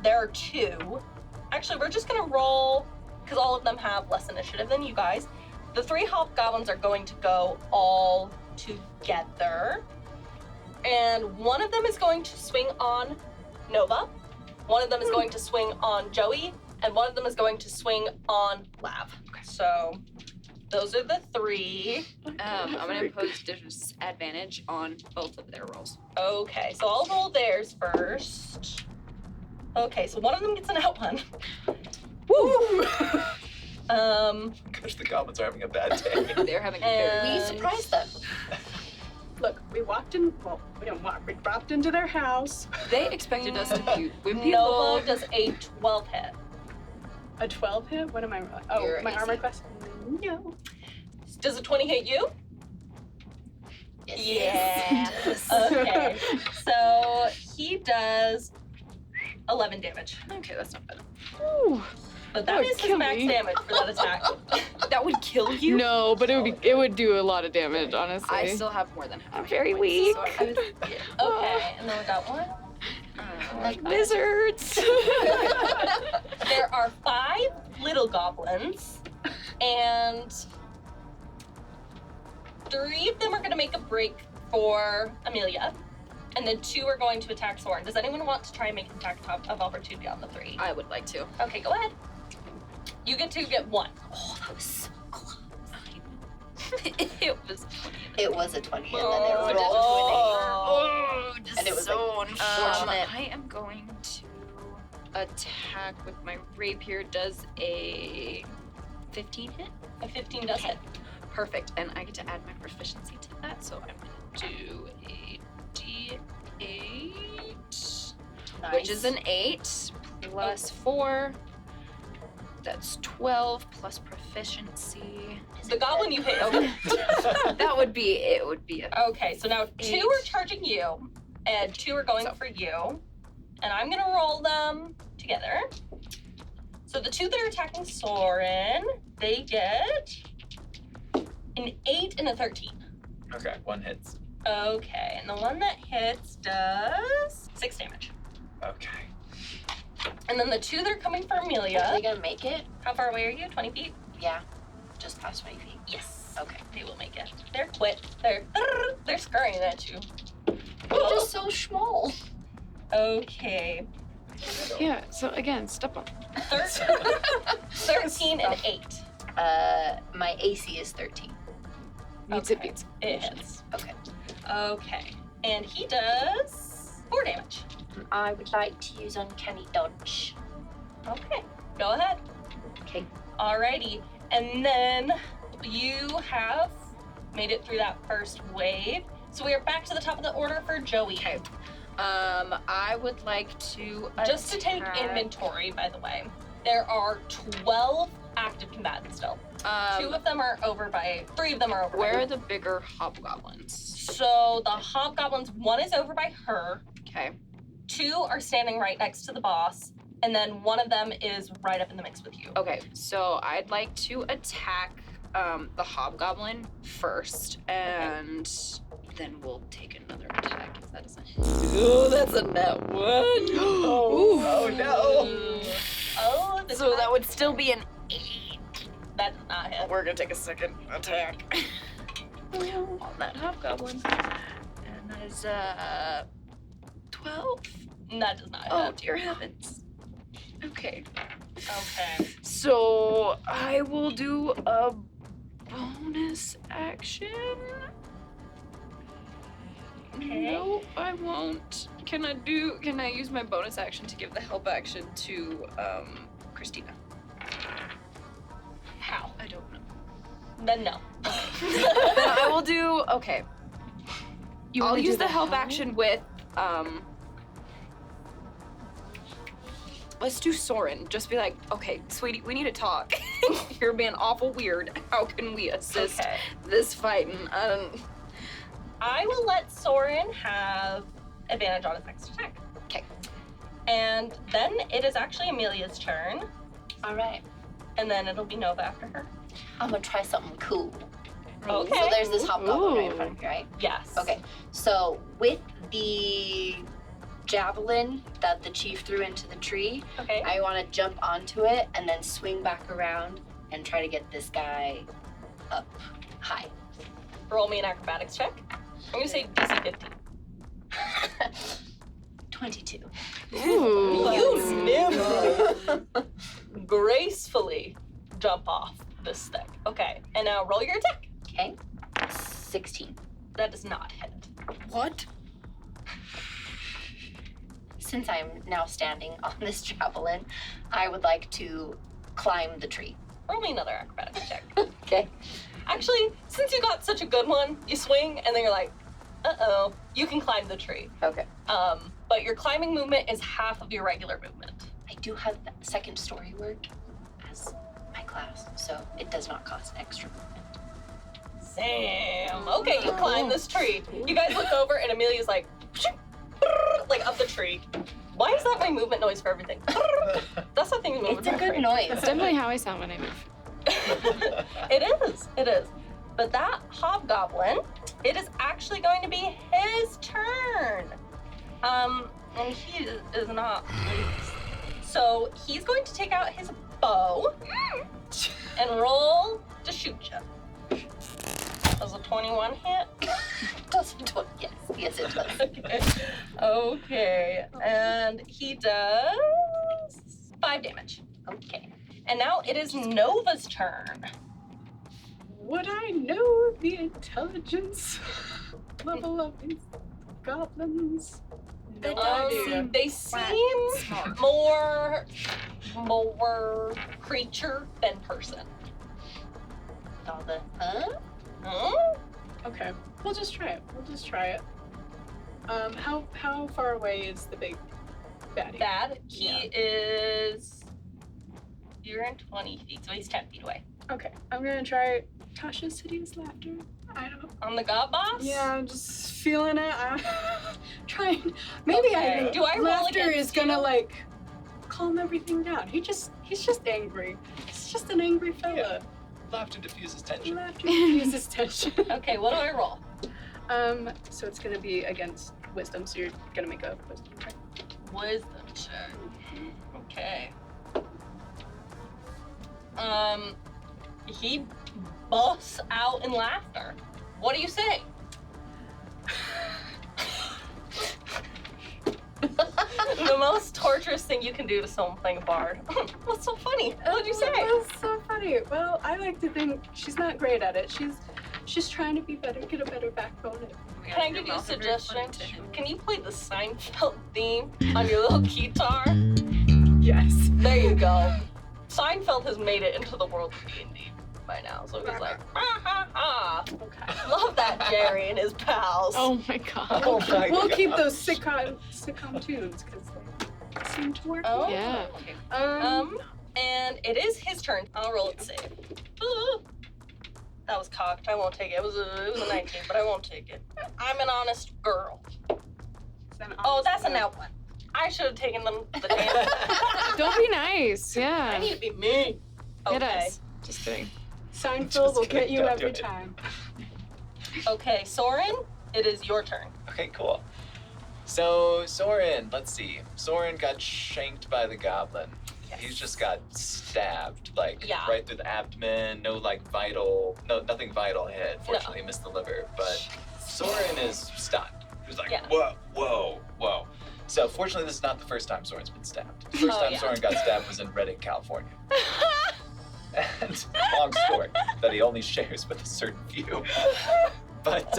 There are 2. Actually, we're just gonna roll, because all of them have less initiative than you guys. The 3 hobgoblins are going to go all together. And one of them is going to swing on Nova. One of them is going to swing on Joey. And one of them is going to swing on Lav. So those are the 3. I'm gonna impose disadvantage on both of their rolls. Okay, so I'll roll theirs first. Okay, so one of them gets an out one. Woo! Gosh, the goblins are having a bad day. They're having a And- very We surprised them. Look, we walked in. Well, we didn't walk. We dropped into their house. They expected us to be with people. Nova does a 12 hit. A 12 hit. What am I? Oh, Your my AC. armor class. No. Does a 20 hit you? Yes. Okay, so he does 11 damage. Okay, that's not bad. Ooh. But That that would is his kill max me. damage for that attack. That would kill you? No, but it would do a lot of damage, honestly. I still have more than half. I'm my very points, weak. so I was, yeah. Okay, and then we got one. Like lizards. There are 5 little goblins, and 3 of them are going to make a break for Amelia, and then 2 are going to attack Soren. Does anyone want to try and make an attack of opportunity on the 3? I would like to. Okay, go ahead. You get 1. Oh, that was so close. It was 20. It was a 20, and then it rolled to Oh, just And it was, so like, unfortunate. I am going to attack with my rapier. Does a 15 hit? A 15 does hit. Perfect. And I get to add my proficiency to that, so I'm going to do a D8, an which is an 8 plus 4. That's 12 plus proficiency. The goblin you hit. Okay. That would be, it would be a Okay, so now 2 are charging you, and 2 are going for you. And I'm gonna roll them together. So the 2 that are attacking Soren, they get an 8 and a 13. Okay, 1 hits. Okay, and the one that hits does 6 damage. Okay. And then the 2 that are coming for Are Amelia, they gonna make it? how far away are you? 20 feet? Yeah. Just past 20 feet. Yes. Okay. They will make it. They're quit. They're scurrying at you. They're just so small. Okay. Yeah, so again, step up. 13 and 8. My AC is 13. Beats it beats. It hits. Okay. Okay. And he does 4 damage. I would like to use Uncanny Dodge. Okay. Go ahead. Okay. Alrighty. And then you have made it through that first wave. So we are back to the top of the order for Joey. Okay. I would like to Just to take attack- inventory, by the way, there are 12 active combatants still. 2 of them are over by, 3 of them are over by Where her. are the bigger hobgoblins? So the hobgoblins, 1 is over by her, Okay. 2 are standing right next to the boss, and then 1 of them is right up in the mix with you. Okay, so I'd like to attack the hobgoblin first, and then we'll take another attack if that doesn't hit. Oh, that's a net 1. Oh no! Oh, the So that would still be an 8. that does not hit. We're gonna take a second attack on that hobgoblin. And that is 12. That does not hit. Oh dear heavens. Okay. Okay. So I will do a bonus action. Okay. No, I won't. Can I use my bonus action to give the help action to Christina? How? I don't know. Then no. Then I will do okay. I'll wanna use do the the help help? action with let's do Soren. Just be like, okay, sweetie, we need to talk. You're being awful weird. How can we assist Okay. this fighting? I will let Soren have advantage on his next attack. Okay. And then it is actually Amelia's turn, All right. and then it'll be Nova after her. I'm gonna try something cool. Okay. So there's this hobgoblin right in Ooh. front of you, right? Yes. Okay. So with the javelin that the chief threw into the tree, Okay. I want to jump onto it and then swing back around and try to get this guy up high. Roll me an acrobatics check. I'm gonna say DC 15. 22. Ooh. You nimbly, gracefully jump off this stick. Okay. And now roll your attack. Okay. 16. That does not hit. What? Since I'm now standing on this javelin, I would like to climb the tree. Roll me another acrobatics check. Okay. Actually, since you got such a good one, you swing and then you're like, uh-oh, you can climb the tree. Okay. But your climbing movement is half of your regular movement. I do have that second story work as my class, so it does not cost extra movement. Damn. Okay, you climb this tree. You guys look over and Amelia's like up the tree. Why is that my movement noise for everything? That's the thing moving. It's a good noise. It's definitely how I sound when I move. It is. But that hobgoblin, it is actually going to be his turn. And he is not pleased. So he's going to take out his bow and roll to shoot you. Does a 21 hit? Yes, it does. Okay. Okay. And he does 5 damage. Okay. And now it is Nova's turn. Would I know the intelligence level of these goblins? They seem more creature than person. All the, huh? Huh? Okay, we'll just try it. How far away is the big baddie? Bad. He is. You're in 20 feet, so he's 10 feet away. Okay, I'm gonna try Tasha's hideous laughter. I don't. On the god boss? Yeah, I'm just feeling it. I'm trying. Maybe Okay. Do I roll laughter against is gonna you? like calm everything down. He's just angry. He's just an angry fella. Yeah. Laughter diffuses tension. Laughter diffuses tension. Okay, what do I roll? So it's gonna be against wisdom. So you're gonna make a wisdom check. Wisdom check. Okay. He busts out in laughter. What do you say? The most torturous thing you can do to someone playing a bard. What's so funny? What'd you say? That's so funny. Well, I like to think she's not great at it. She's trying to be better, get a better backbone. Can I give you a suggestion? Can you play the Seinfeld theme on your little guitar? Yes. There you go. Seinfeld has made it into the world of D&D by now, so he's like, ha ha ha. Okay. Love that Jerry and his pals. Oh my god. Oh my We'll God. keep those sitcom tunes because they seem to work. Oh. Yeah. And it is his turn. I'll roll it safe. Ooh. That was cocked. I won't take it. It was a 19, but I won't take it. I'm an honest girl. Oh, that's a now one. I should have taken the damage. Don't be nice. Yeah. I need to be mean. Hit Okay. us. Just kidding. Seinfeld will get you Don't every do it. time. Okay, Soren, it is your turn. Okay, cool. So Soren, let's see. Soren got shanked by the goblin. Yes. He's just got stabbed, like Yeah. right through the abdomen. Nothing vital hit. Fortunately, he missed the liver. But Soren is stunned. He's like, Yeah. whoa. So fortunately, this is not the first time Soren's been stabbed. The first time yeah. Soren got stabbed was in Redding, California. And long story that he only shares with a certain few. But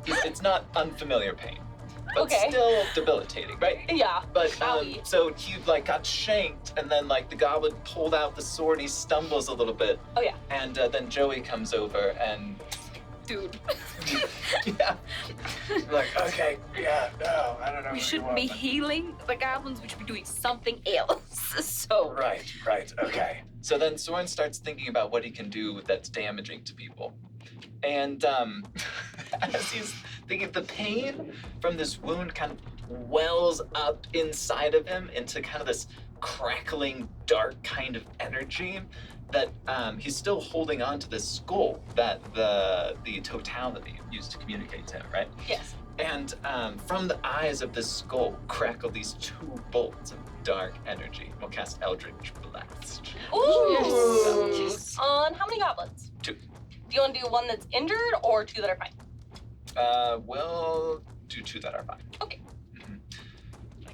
it's not unfamiliar pain, but Okay. still debilitating, right? Yeah. But Owie. so he like got shanked, and then like the goblin pulled out the sword. And he stumbles a little bit. Oh, yeah. And then Joey comes over and Dude, yeah, like okay, yeah, no, I don't know. we what you shouldn't want, be but- healing the goblins. We should be doing something else. So Right, okay. So then Soren starts thinking about what he can do that's damaging to people. And as he's thinking, the pain from this wound kind of wells up inside of him into kind of this crackling, dark kind of energy that he's still holding on to this skull that the totality used to communicate to him, right? Yes. And from the eyes of this skull crackle these two bolts of dark energy. We'll cast Eldritch Blast. Ooh. Yes. On how many goblins? 2. Do you want to do one that's injured or 2 that are fine? We'll do 2 that are fine. Okay. Mhm.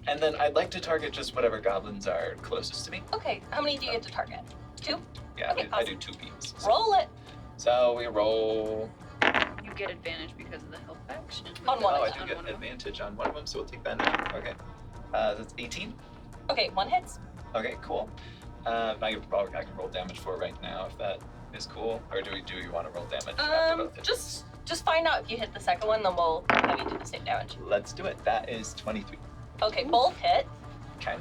And then I'd like to target just whatever goblins are closest to me. Okay. How many do you get to target? 2? Yeah, Okay, I do 2 beams. Roll it. So we roll. you get advantage because of the health action. On one Oh, of I them. do get advantage on one of them, so we'll take that now. Okay. That's 18. Okay, 1 hits. Okay, cool. I can roll damage for it right now if that is cool. Or do you want to roll damage after both hits? Just find out if you hit the second one, then we'll have you do the same damage. Let's do it. That is 23. Okay, both hit. Okay.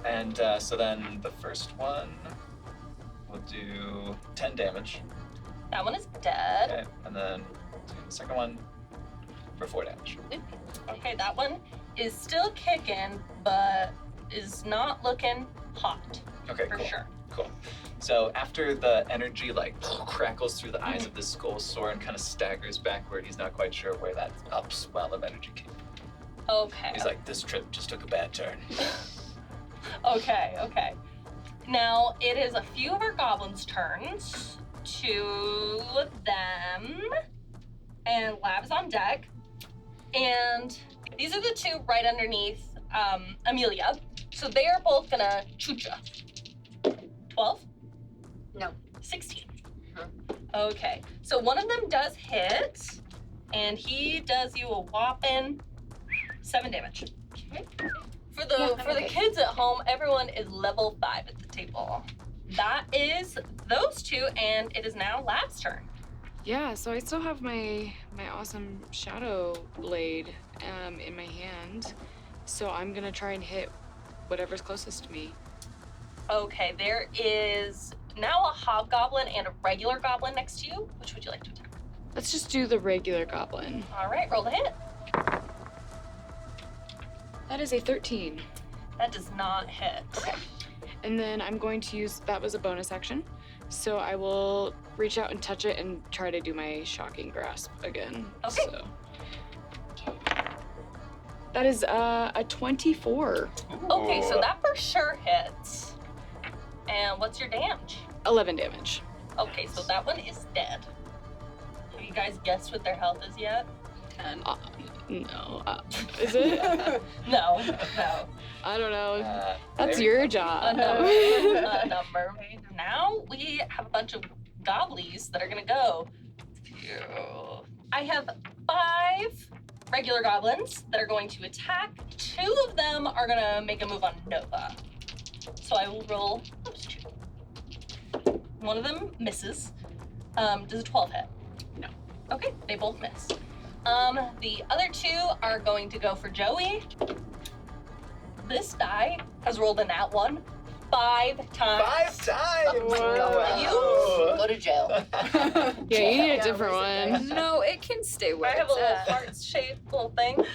And so then the first one will do 10 damage. That one is dead. Okay. And then the second one for 4 damage. Okay, that one is still kicking, but is not looking hot Okay, for cool. sure. Cool. So after the energy like crackles through the eyes of this skull, Soren kind of staggers backward. He's not quite sure where that upswell of energy came from. Okay. He's like, this trip just took a bad turn. Okay. Now, it is a few of our goblins' turns. To them. And Lab's on deck. And these are the 2 right underneath Amelia. So they are both gonna shoot ya. 12? No. 16. Okay. So one of them does hit. And he does you a whopping 7 damage. For the kids at home, everyone is level 5 at the table. That is those 2, and it is now Lab's turn. Yeah, so I still have my awesome shadow blade in my hand. So I'm gonna try and hit whatever's closest to me. Okay, there is now a hobgoblin and a regular goblin next to you. Which would you like to attack? Let's just do the regular goblin. All right, roll the hit. That is a 13. That does not hit. Okay. And then I'm going to use, that was a bonus action. So I will reach out and touch it and try to do my shocking grasp again. Okay. So. That is a 24. Okay, so that for sure hits. And what's your damage? 11 damage. Okay, so that one is dead. Have you guys guessed what their health is yet? 10. No. Is it? No. I don't know. That's Very your funny. job. A number. Now we have a bunch of goblies that are gonna go. I have 5 regular goblins that are going to attack. 2 of them are gonna make a move on Nova. So I will roll those 2. One of them misses. Does a 12 hit? No. Okay, they both miss. The other 2 are going to go for Joey. This die has rolled a nat 1 5 times. 5 times! Wow. You go to jail. Yeah, you need a different one. No, it can stay where I have a it's little at. heart-shaped little thing.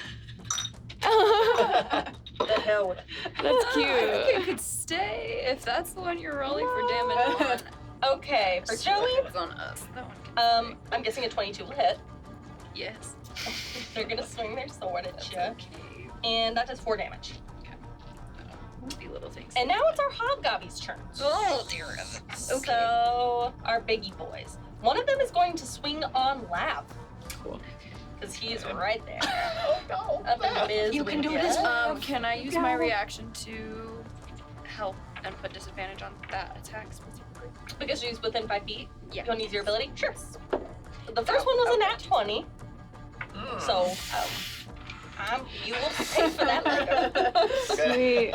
The hell with That's I cute. think it could stay if that's the one you're rolling for damage on. Okay, for Joey, It's on us. That one can I'm guessing a 22 will hit. stay. Yes. They're gonna swing their sword at That's you, okay. and that does 4 damage. Won't be little things. And now it's our hobgobbies' turn. Oh dear. Okay. So our biggie boys. One of them is going to swing on Lab. Cool. Because he's right there. Oh no! Up in the biz You with can do ya. this. Can I use my reaction to help and put disadvantage on that attack specifically? Because she's within 5 feet. Yeah. You want to use your ability? Sure. The first one was a nat 20, so you will pay for that later. Sweet.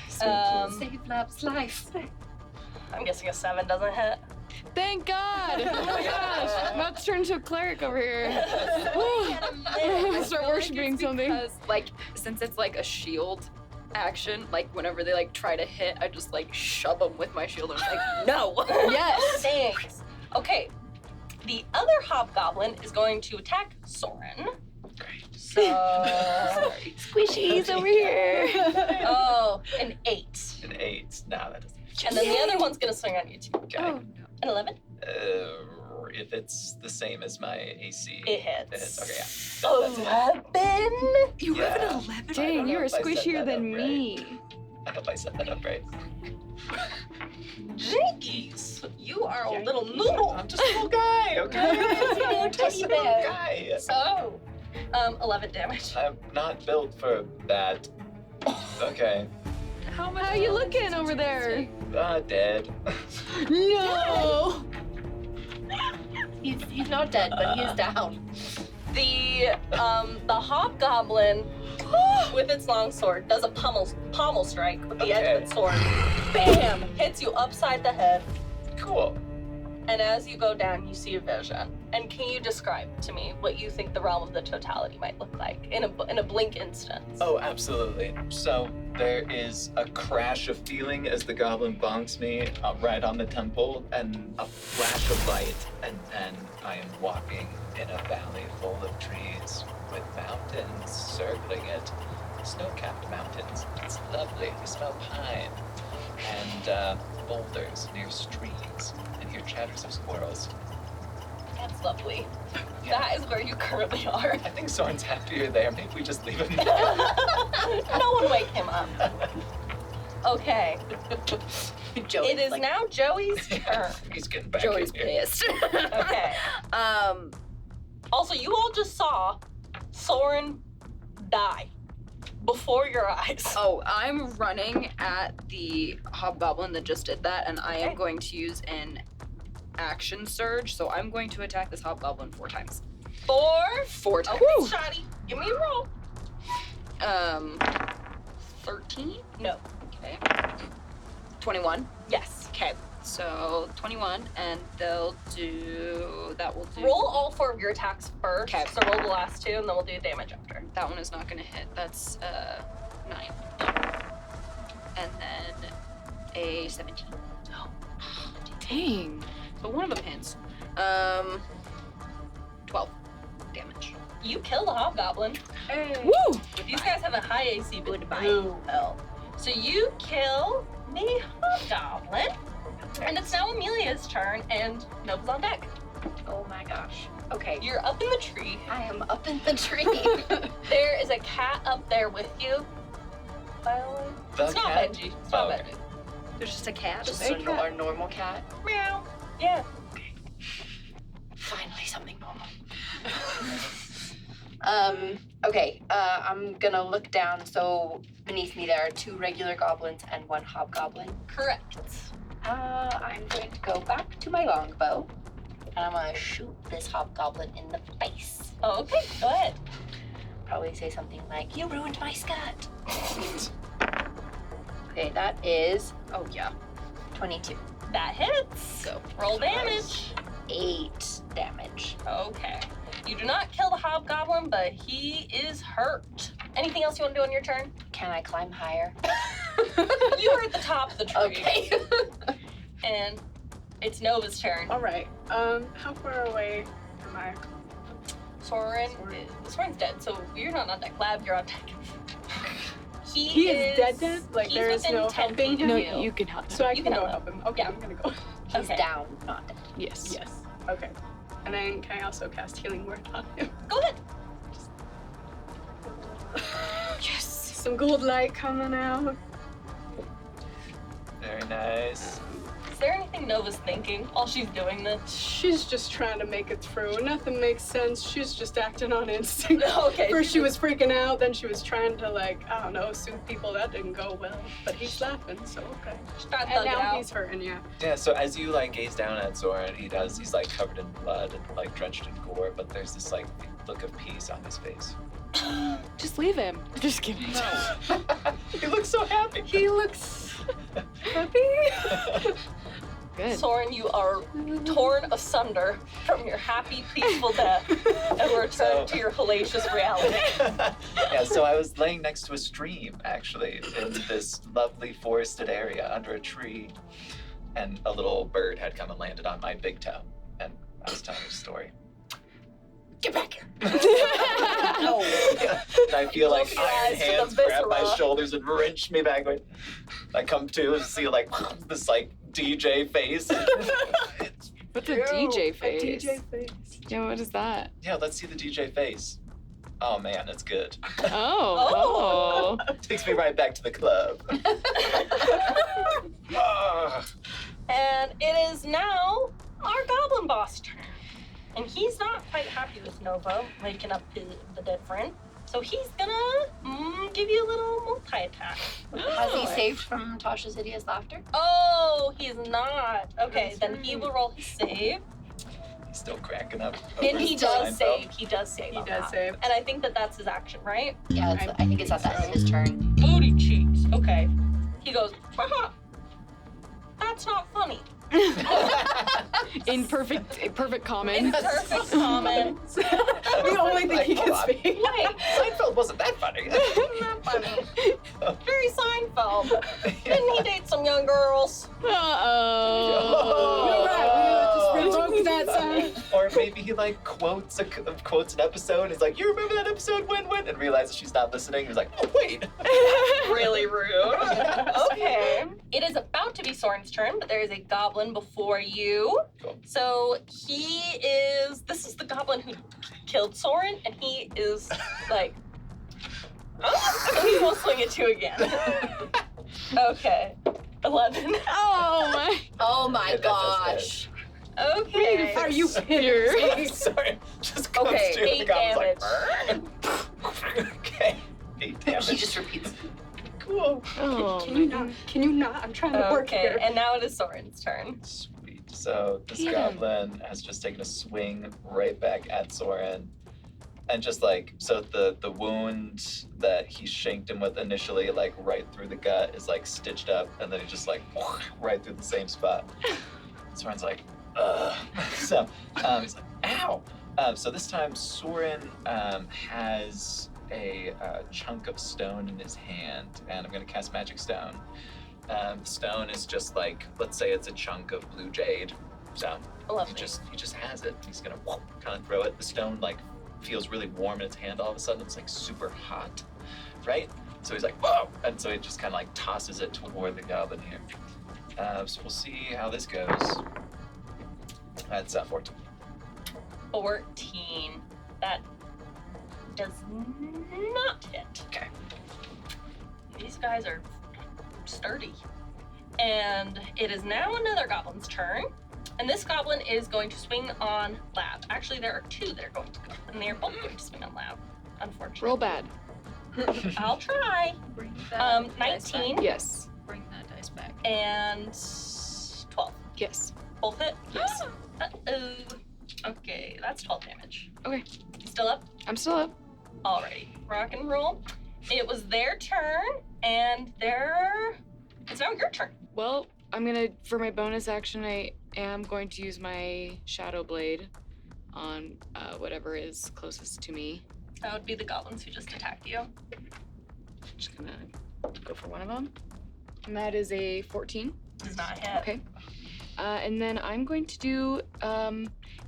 Save Lab's life. I'm guessing a 7 doesn't hit. Thank God. Oh my gosh. I'm about to turn into a cleric over here. Start worshiping something. Because, like, since it's like a shield action, like whenever they like try to hit, I just like shove them with my shield and I'm like, no. Yes. Thanks. Okay. The other hobgoblin is going to attack Soren. Great. So, Squishies over here. oh, an 8. An 8. No, that doesn't. And then the other one's gonna swing on you too. Okay. Oh no. An 11. If it's the same as my AC. It hits. It hits. Okay, yeah. That's it. 11. You have an 11? I Dang, don't you know were if I set squishier that than up me. I hope I set that up right. Jinkies, you are a little noodle. I'm just a little guy, okay? Just a little guy. So, 11 damage. I'm not built for that. Okay. How much? How you looking over there? Dead. No. He's not dead, but he is down. The hobgoblin with its long sword does a pommel strike with the edge of its sword. Bam! Hits you upside the head. Cool. And as you go down, you see a vision. And can you describe to me what you think the realm of the totality might look like in a blink instance? Oh, absolutely. So there is a crash of feeling as the goblin bonks me right on the temple, and a flash of light, and then I am walking in a valley full of trees with mountains circling it. Snow-capped mountains. It's lovely. You smell pine. And boulders near streams, and hear chatters of squirrels. That's lovely. Yeah. That is where you currently are. I think Soren's happy you're there. Maybe we just leave him there. No one wake him up. Okay. Joey's It is like, now Joey's turn. He's getting back Joey's in here. pissed. Okay. Also, you all just saw Soren die before your eyes. Oh, I'm running at the hobgoblin that just did that, and I am Okay. going to use an action surge. So I'm going to attack this hobgoblin 4 times. 4 times. Okay, Shoddy, give me a roll. 13. No. Okay. 21. Yes. Okay. So 21, and they'll do. That will do. Roll all 4 of your attacks first. Okay. So roll the last 2, and then we'll do damage after. That one is not going to hit. That's 9. And then a 17. Dang. So one of them hits. 12 damage. You kill the hobgoblin. Woo! These guys have a high AC, but Goodbye. blue hell. So you kill the hobgoblin, and it's now Amelia's turn, and Nova's on deck. oh my gosh. Okay. You're up in the tree. I am up in the tree. There is a cat up there with you. By the way. The It's not cat? Benji. It's not Oh, okay. Benji. There's just a cat. Just Hey, a cat. normal cat. Meow. Yeah. Finally, something normal. Okay, I'm gonna look down. So beneath me there are 2 regular goblins and 1 hobgoblin. Correct. I'm going to go back to my longbow, and I'm gonna shoot this hobgoblin in the face. Okay, go ahead. Probably say something like, "You ruined my skirt." Okay, that is, 22. That hits. Go. Roll damage. 8 damage. Okay. You do not kill the hobgoblin, but he is hurt. Anything else you want to do on your turn? Can I climb higher? You are at the top of the tree. Okay. And it's Nova's turn. All right. How far away am I? Soren's dead, so you're not on deck. Lab, you're on deck. He is dead? Like he's there is within no 10 helping feet him? of No, you can help. So I You can can go help help him. Okay, Yeah. I'm gonna go. He's Okay. down, not dead. Yes. Yes. Okay. And then can I also cast Healing Word on him? Go ahead. Yes. Some gold light coming out. Very nice. Is there anything Nova's thinking while she's doing this? She's just trying to make it through. Nothing makes sense. She's just acting on instinct. Okay. First she was freaking out, then she was trying to soothe people. That didn't go well. But he's laughing, so okay. She's trying to And thug it now out. he's hurting, yeah. Yeah, so as you gaze down at Zoran, he's like covered in blood and drenched in gore, but there's this look of peace on his face. Just leave him. Just kidding. He looks so happy. He looks happy. Good. Soren, you are torn asunder from your happy, peaceful death and returned to your hellacious reality. Yeah, so I was laying next to a stream, actually, in this lovely forested area under a tree, and a little bird had come and landed on my big toe, and I was telling a story. Get back here. No. And I feel like Close your iron eyes to the hands grab my viscera. shoulders and wrench me backward. I come to and see this DJ face. What's a DJ A face? DJ face. Yeah, what is that? Yeah, let's see the DJ face. Oh man, it's good. Oh. Takes me right back to the club. Ah. And it is now our goblin boss turn. And he's not quite happy with Nova waking up the dead friend. So he's gonna give you a little multi-attack. Has he saved from Tasha's hideous laughter? Oh, he's not. Okay, then he will roll his save. He's still cracking up. And over he his does Seinfeld. save. He does save. He on does that. save. And I think that's his action, right? Yeah, I think it's at the end of his turn. Booty cheeks. Okay. He goes, haha. That's not funny. In perfect common. Perfect comment. The only thing he Hold can on. speak. Wait, Seinfeld wasn't that funny. not funny. Very Seinfeld. Didn't he date some young girls? Uh-oh. You're right. We just revoked that sign. Or maybe he quotes an episode. He's like, "You remember that episode when?" And realizes she's not listening. He's like, "Oh wait." Really rude. Okay. It is about to be Soren's turn, but there is a goblin before you. Cool. So this is the goblin who killed Soren, and he is like, oh, so he will swing at you again. Okay. 11. Oh my Yeah, that does gosh. Okay. Are you kidding? Sorry, just comes Okay, to the 8 goblin's damage. okay, 8 damage. He just repeats. Cool. Oh, Can you not? Can you not? I'm trying to work Okay, here. and now it is Soren's turn. Sweet. So this Get him. goblin has just taken a swing right back at Soren. And just the wound that he shanked him with initially, right through the gut, is stitched up, and then he just right through the same spot. Soren's like, ugh. So he's like, ow. So this time Soren has a chunk of stone in his hand, and I'm gonna cast Magic Stone. The stone is just let's say it's a chunk of blue jade. So Lovely. he just has it. He's gonna kind of throw it. The stone feels really warm in his hand all of a sudden. It's super hot, right? So he's like, whoa! And so he just kind of tosses it toward the goblin here. So we'll see how this goes. That's 14. 14. That does not hit. Okay. These guys are sturdy. And it is now another goblin's turn. And this goblin is going to swing on Lab. Actually, there are 2 that are going to go, and they are both going to swing on Lab. unfortunately. Roll bad. I'll try. Bring that dice 19 back. Yes. Bring that dice back. and 12. Yes. Both hit? Yes. Uh-oh. Okay, that's 12 damage. Okay. Still up? I'm still up. Alrighty. Rock and roll. It was their turn, and it's now your turn. Well, for my bonus action, I am going to use my Shadow Blade on whatever is closest to me. That would be the goblins who just attacked you. Just gonna go for one of them. And that is a 14. Does not hit. Okay. And then I'm going to do,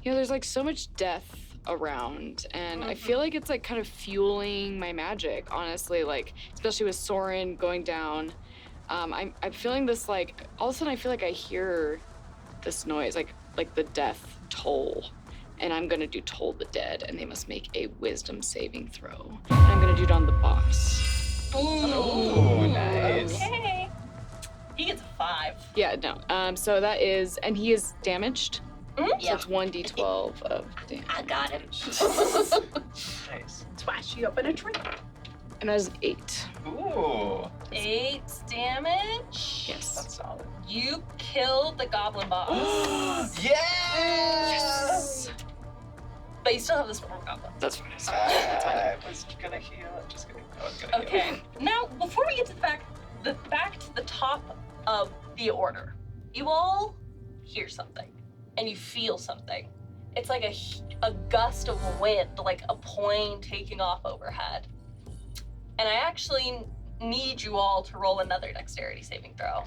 there's like so much death around, and I feel like it's like kind of fueling my magic, honestly, like, especially with Soren going down. I'm feeling this, like, all of a sudden I feel like I hear this noise, like the death toll. And I'm gonna do Toll the Dead, and they must make a wisdom saving throw. And I'm gonna do it on the boss. Ooh, nice. Okay. He gets a 5. Yeah, no. So that is, and he is damaged. Mhm. So it's 1d12 of damage. I got him. Nice. Swash you up in a tree. And that is 8. Ooh. 8 damage. Yes. That's solid. You killed the goblin boss. Yes! But you still have this one goblin. That's fine. I was gonna heal. I was gonna heal. Okay. Now, before we get to back to the top of the order, you all hear something, and you feel something. It's like a gust of wind, like a plane taking off overhead. And I actually need you all to roll another dexterity saving throw.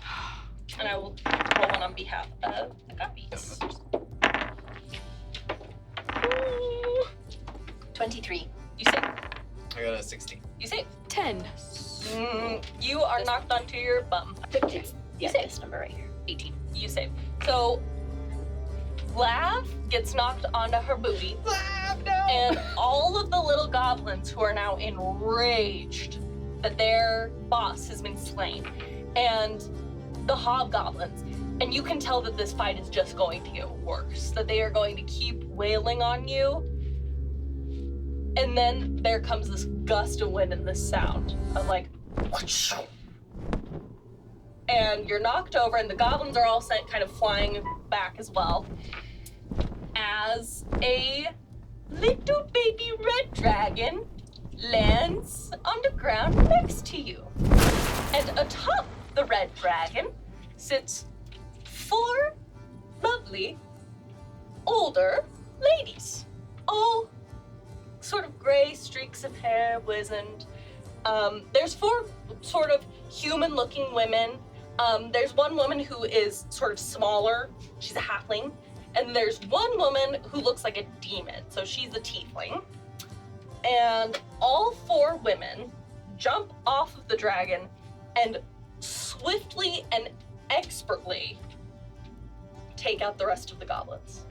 And I will roll one on behalf of the guppies. 23. You save. I got a 16. You save. 10. You are knocked onto your bum. 15. You Yeah, save. this number right here. 18. You save. So, Lav gets knocked onto her booty. Lav, no! And all of the little goblins who are now enraged that their boss has been slain, and the hobgoblins, and you can tell that this fight is just going to get worse, that they are going to keep wailing on you. And then there comes this gust of wind and this sound of like, and you're knocked over, and the goblins are all sent kind of flying back as well, as a little baby red dragon lands on the ground next to you. And atop the red dragon sits 4 lovely, older ladies, all sort of gray streaks of hair, wizened. There's 4 sort of human-looking women. There's one woman who is sort of smaller. She's a halfling. And there's one woman who looks like a demon, so she's a tiefling. And all 4 women jump off of the dragon and swiftly and expertly take out the rest of the goblins.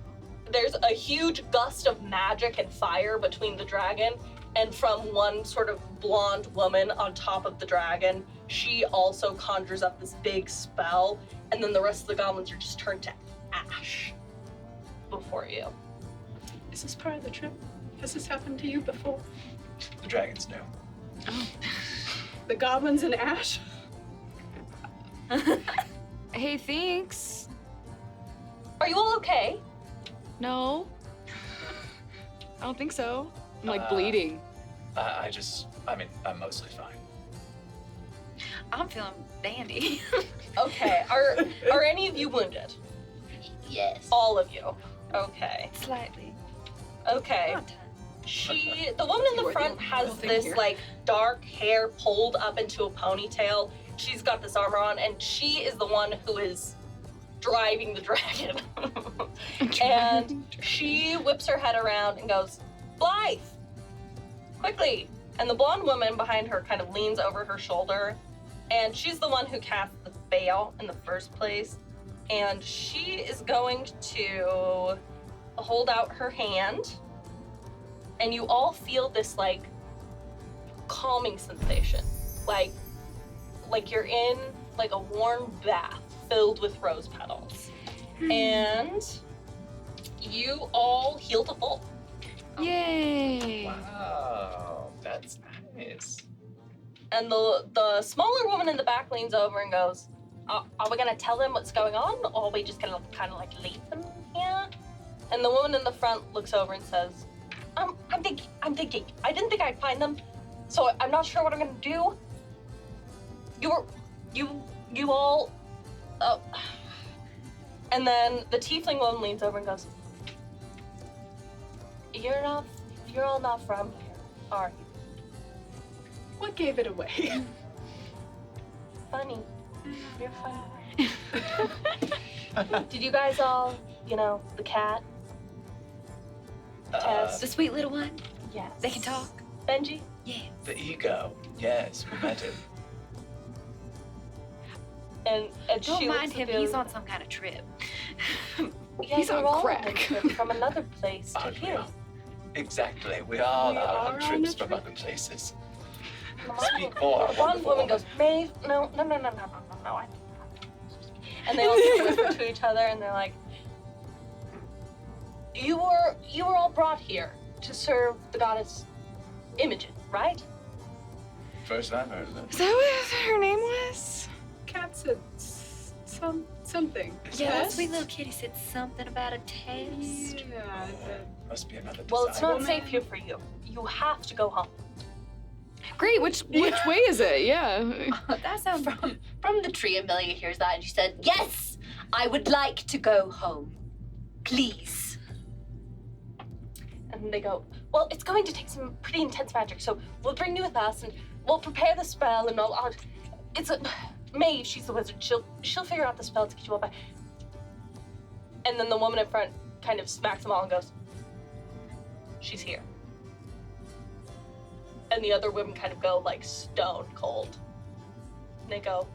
There's a huge gust of magic and fire between the dragon, and from one sort of blonde woman on top of the dragon, she also conjures up this big spell, and then the rest of the goblins are just turned to ash before you. Is this part of the trip? Has this happened to you before? The dragons know. The goblins in ash? Hey, thanks. Are you all okay? No. I don't think so. I'm like Uh, bleeding. I'm mostly fine. I'm feeling dandy. Okay. Are any of you wounded? Yes. All of you. Okay. Slightly. Okay. Not The woman in the front has this like dark hair pulled up into a ponytail. She's got this armor on, and she is the one who is driving the dragon. And she whips her head around and goes, "Blythe, quickly!" And the blonde woman behind her kind of leans over her shoulder, and she's the one who cast the spell in the first place. And she is going to hold out her hand, and you all feel this like calming sensation, like you're in like a warm bath filled with rose petals. And you all heal to full. Yay! Wow. That's nice. And the smaller woman in the back leans over and goes, are we gonna tell them what's going on, or are we just gonna kind of like leave them here? And the woman in the front looks over and says, I'm thinking. I didn't think I'd find them, so I'm not sure what I'm gonna do. You all. And then the tiefling woman leans over and goes, You're all not from here, are you? What gave it away? Funny. You're funny. Did you guys all, the cat? Tess? The sweet little one. Yes. They can talk. Benji? Yeah. The ego. Yes, we met him. And Don't she mind looks him. at He's on some kind of trip. Yeah, He's on we're all crack. on a trip from another place to Aren't we here. all? Exactly. We all We are are on on trips a from trip. other places. One Speak more, One wonderful woman woman. goes, Maeve, no. And they all whisper to each other, and they're like, you were all brought here to serve the goddess Imogen, right? First I've heard of it. Is that what her name was? Cat said something. Yeah, that Tess? sweet little kitty said something about a test. Yeah, Must be another Well, it's design. not safe here for you. You have to go home. Great. Which way is it? Yeah. That sounds From the tree, Amelia hears that and she said, Yes, I would like to go home. Please. And they go, well, it's going to take some pretty intense magic, so we'll bring you with us, and we'll prepare the spell, and Maeve, she's the wizard. She'll figure out the spell to get you all back. And then the woman in front kind of smacks them all and goes, she's here. And the other women kind of go like stone cold. And they go,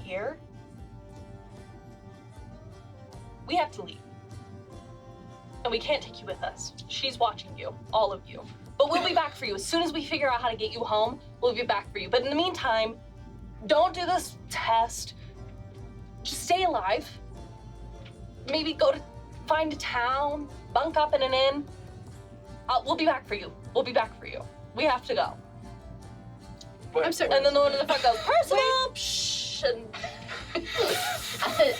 here? We have to leave. And we can't take you with us. She's watching you, all of you. But we'll be back for you. As soon as we figure out how to get you home, we'll be back for you. But in the meantime, don't do this test. Just stay alive. Maybe find a town, bunk up in an inn. We'll be back for you. We'll be back for you. We have to go. I'm sorry. And then the one in the front goes, personal, pshh, and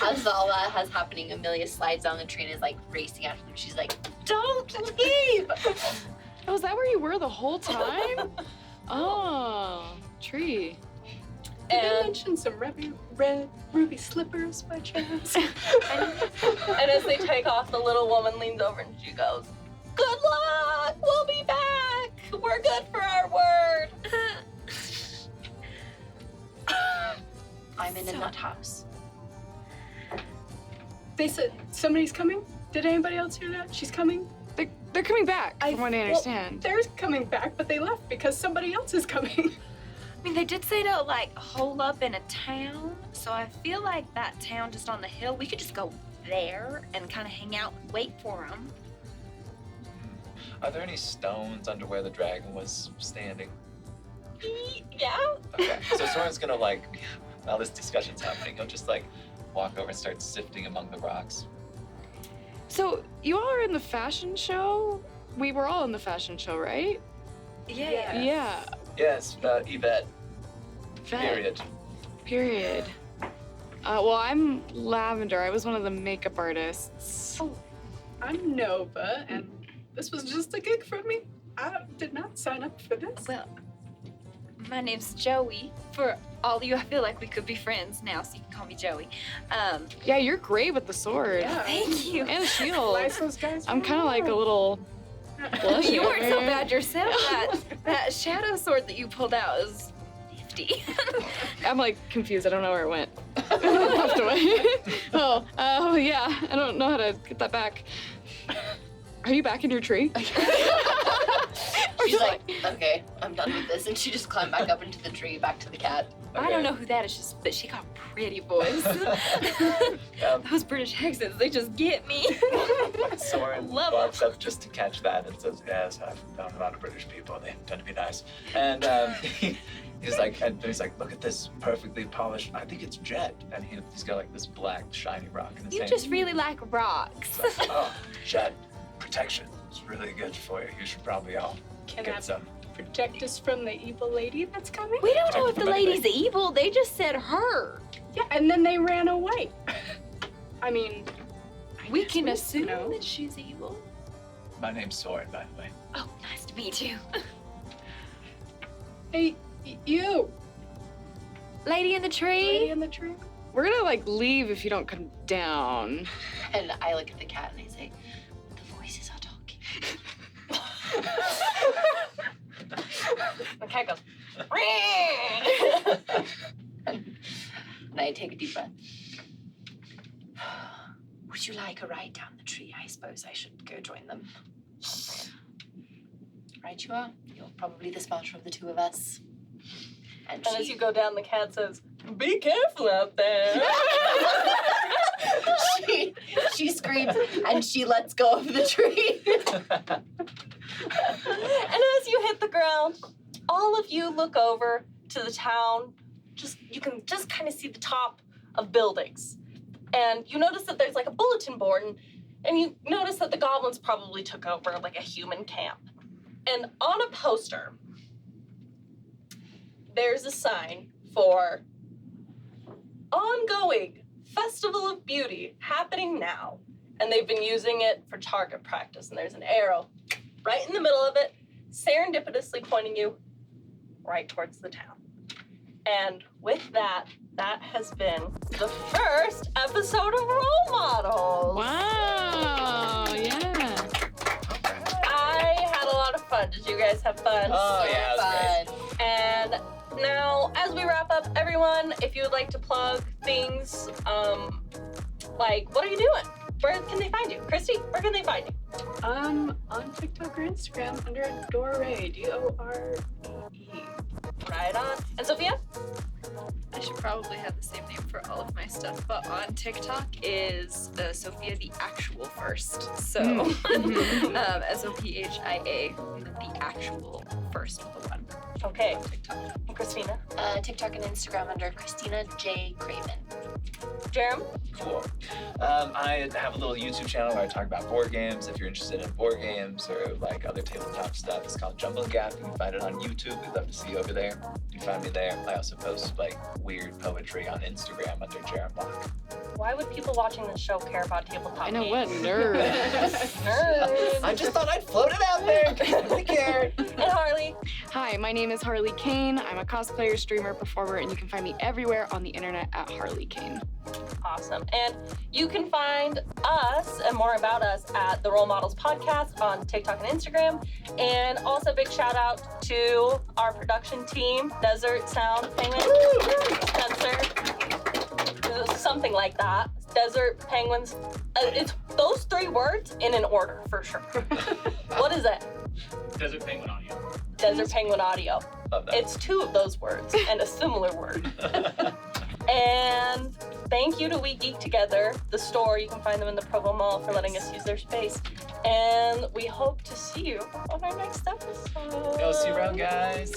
As all that has happening, Amelia slides down the tree and is like racing after them. She's like, don't leave. Oh, is that where you were the whole time? Oh, tree. Did they And, mention some red ruby slippers by chance? and as they take off, the little woman leans over and she goes, good luck, we'll be back. We're good for our word. I'm in a nut house. They said somebody's coming? Did anybody else hear that? She's coming? They're coming back, from what I understand. They're coming back, but they left because somebody else is coming. I mean, they did say to hole up in a town, so I feel like that town just on the hill, we could just go there and kind of hang out and wait for them. Are there any stones under where the dragon was standing? Yeah. Okay. So Soren's gonna while this discussion's happening, he'll just walk over and start sifting among the rocks. So you all are in the fashion show? We were all in the fashion show, right? Yeah. Yeah. Yes, Yvette. Vet. Period. Well, I'm Lavender. I was one of the makeup artists. I'm Nova, and this was just a gig for me. I did not sign up for this. Well, my name's Joey. For all of you, I feel like we could be friends now, so you can call me Joey. Yeah, you're great with the sword. Yeah. Thank you. And the shield. Lies those guys I'm kind of like a little Well, blushing. you weren't so over here. bad yourself. That shadow sword that you pulled out is nifty. I'm confused. I don't know where it went. It left away. Oh, yeah. I don't know how to get that back. Are you back in your tree? She's like, okay, I'm done with this. And she just climbed back up into the tree, back to the cat. I don't know who that is, but she got a pretty voice. Yeah. Those British accents, they just get me. Soren Love barks up just to catch that and says, yes, I've known a lot of British people. They tend to be nice. And he's like, look at this perfectly polished, I think it's jet. And he's got this black shiny rock in his You hand. just really like rocks. It's like, oh, jet protection. It's really good for you. You should probably all Can get some. protect us from the evil lady that's coming? We don't know if the lady's evil. They just said her. Yeah, and then they ran away. I mean, We can assume know. that she's evil. My name's Soren, by the way. Oh, nice to meet you. hey, you, Lady in the tree. lady in the tree. We're gonna like leave if you don't come down. And I look at the cat and I say, the voices are talking. The cat goes, And I take a deep breath. Would you like a ride down the tree? I suppose I should go join them. Right you are. You're probably the smarter of the two of us. And and as you go down, the cat says, "Be careful out there." she screams and she lets go of the tree. And as you hit the ground, all of you look over to the town. You can just kind of see the top of buildings. And you notice that there's like a bulletin board, and you notice that the goblins probably took over like a human camp. And on a poster, there's a sign for ongoing Festival of Beauty happening now. And they've been using it for target practice. And there's an arrow right in the middle of it, serendipitously pointing you right towards the town. And with that, that has been the first episode of Role Models. Wow, yeah. I had a lot of fun. Did you guys have fun? Oh, yeah, it was great. And now, as we wrap up, everyone, if you would like to plug things, like, what are you doing? Where can they find you? Christy, where can they find you? On TikTok or Instagram under Dore, Dore. Right on. And Sophia? I should probably have the same name for all of my stuff, but on TikTok is Sophia the actual first. So SOPHIA, the actual first with the one. Okay. And Christina? TikTok and Instagram under christinajcraven. Jarom? Cool. I have a little YouTube channel where I talk about board games. If you're interested in board games or like other tabletop stuff, it's called Jumbling Gap. You can find it on YouTube. We'd love to see you over there. You can find me there. I also post like weird poetry on Instagram under Jaromloch. Why would people watching this show care about tabletop I know, games? what nerd. Nerds. I just thought I'd float it out there. Nobody cared. And Harli? Hi, my name is Harli Kane. I'm a cosplayer, streamer, performer, and you can find me everywhere on the internet at Harli Kane. Awesome. And you can find us and more about us at the Role Models Podcast on TikTok and Instagram. And also big shout out to our production team, Desert Sound Penguin, Spencer, something like that. Desert Penguins. It's those three words in an order for sure. What is it? Desert Penguin Audio. Desert Penguin Audio. Love that. It's two of those words and a similar word. And thank you to We Geek Together, the store. You can find them in the Provo Mall for letting us use their space. And we hope to see you on our next episode. Go see you around, guys.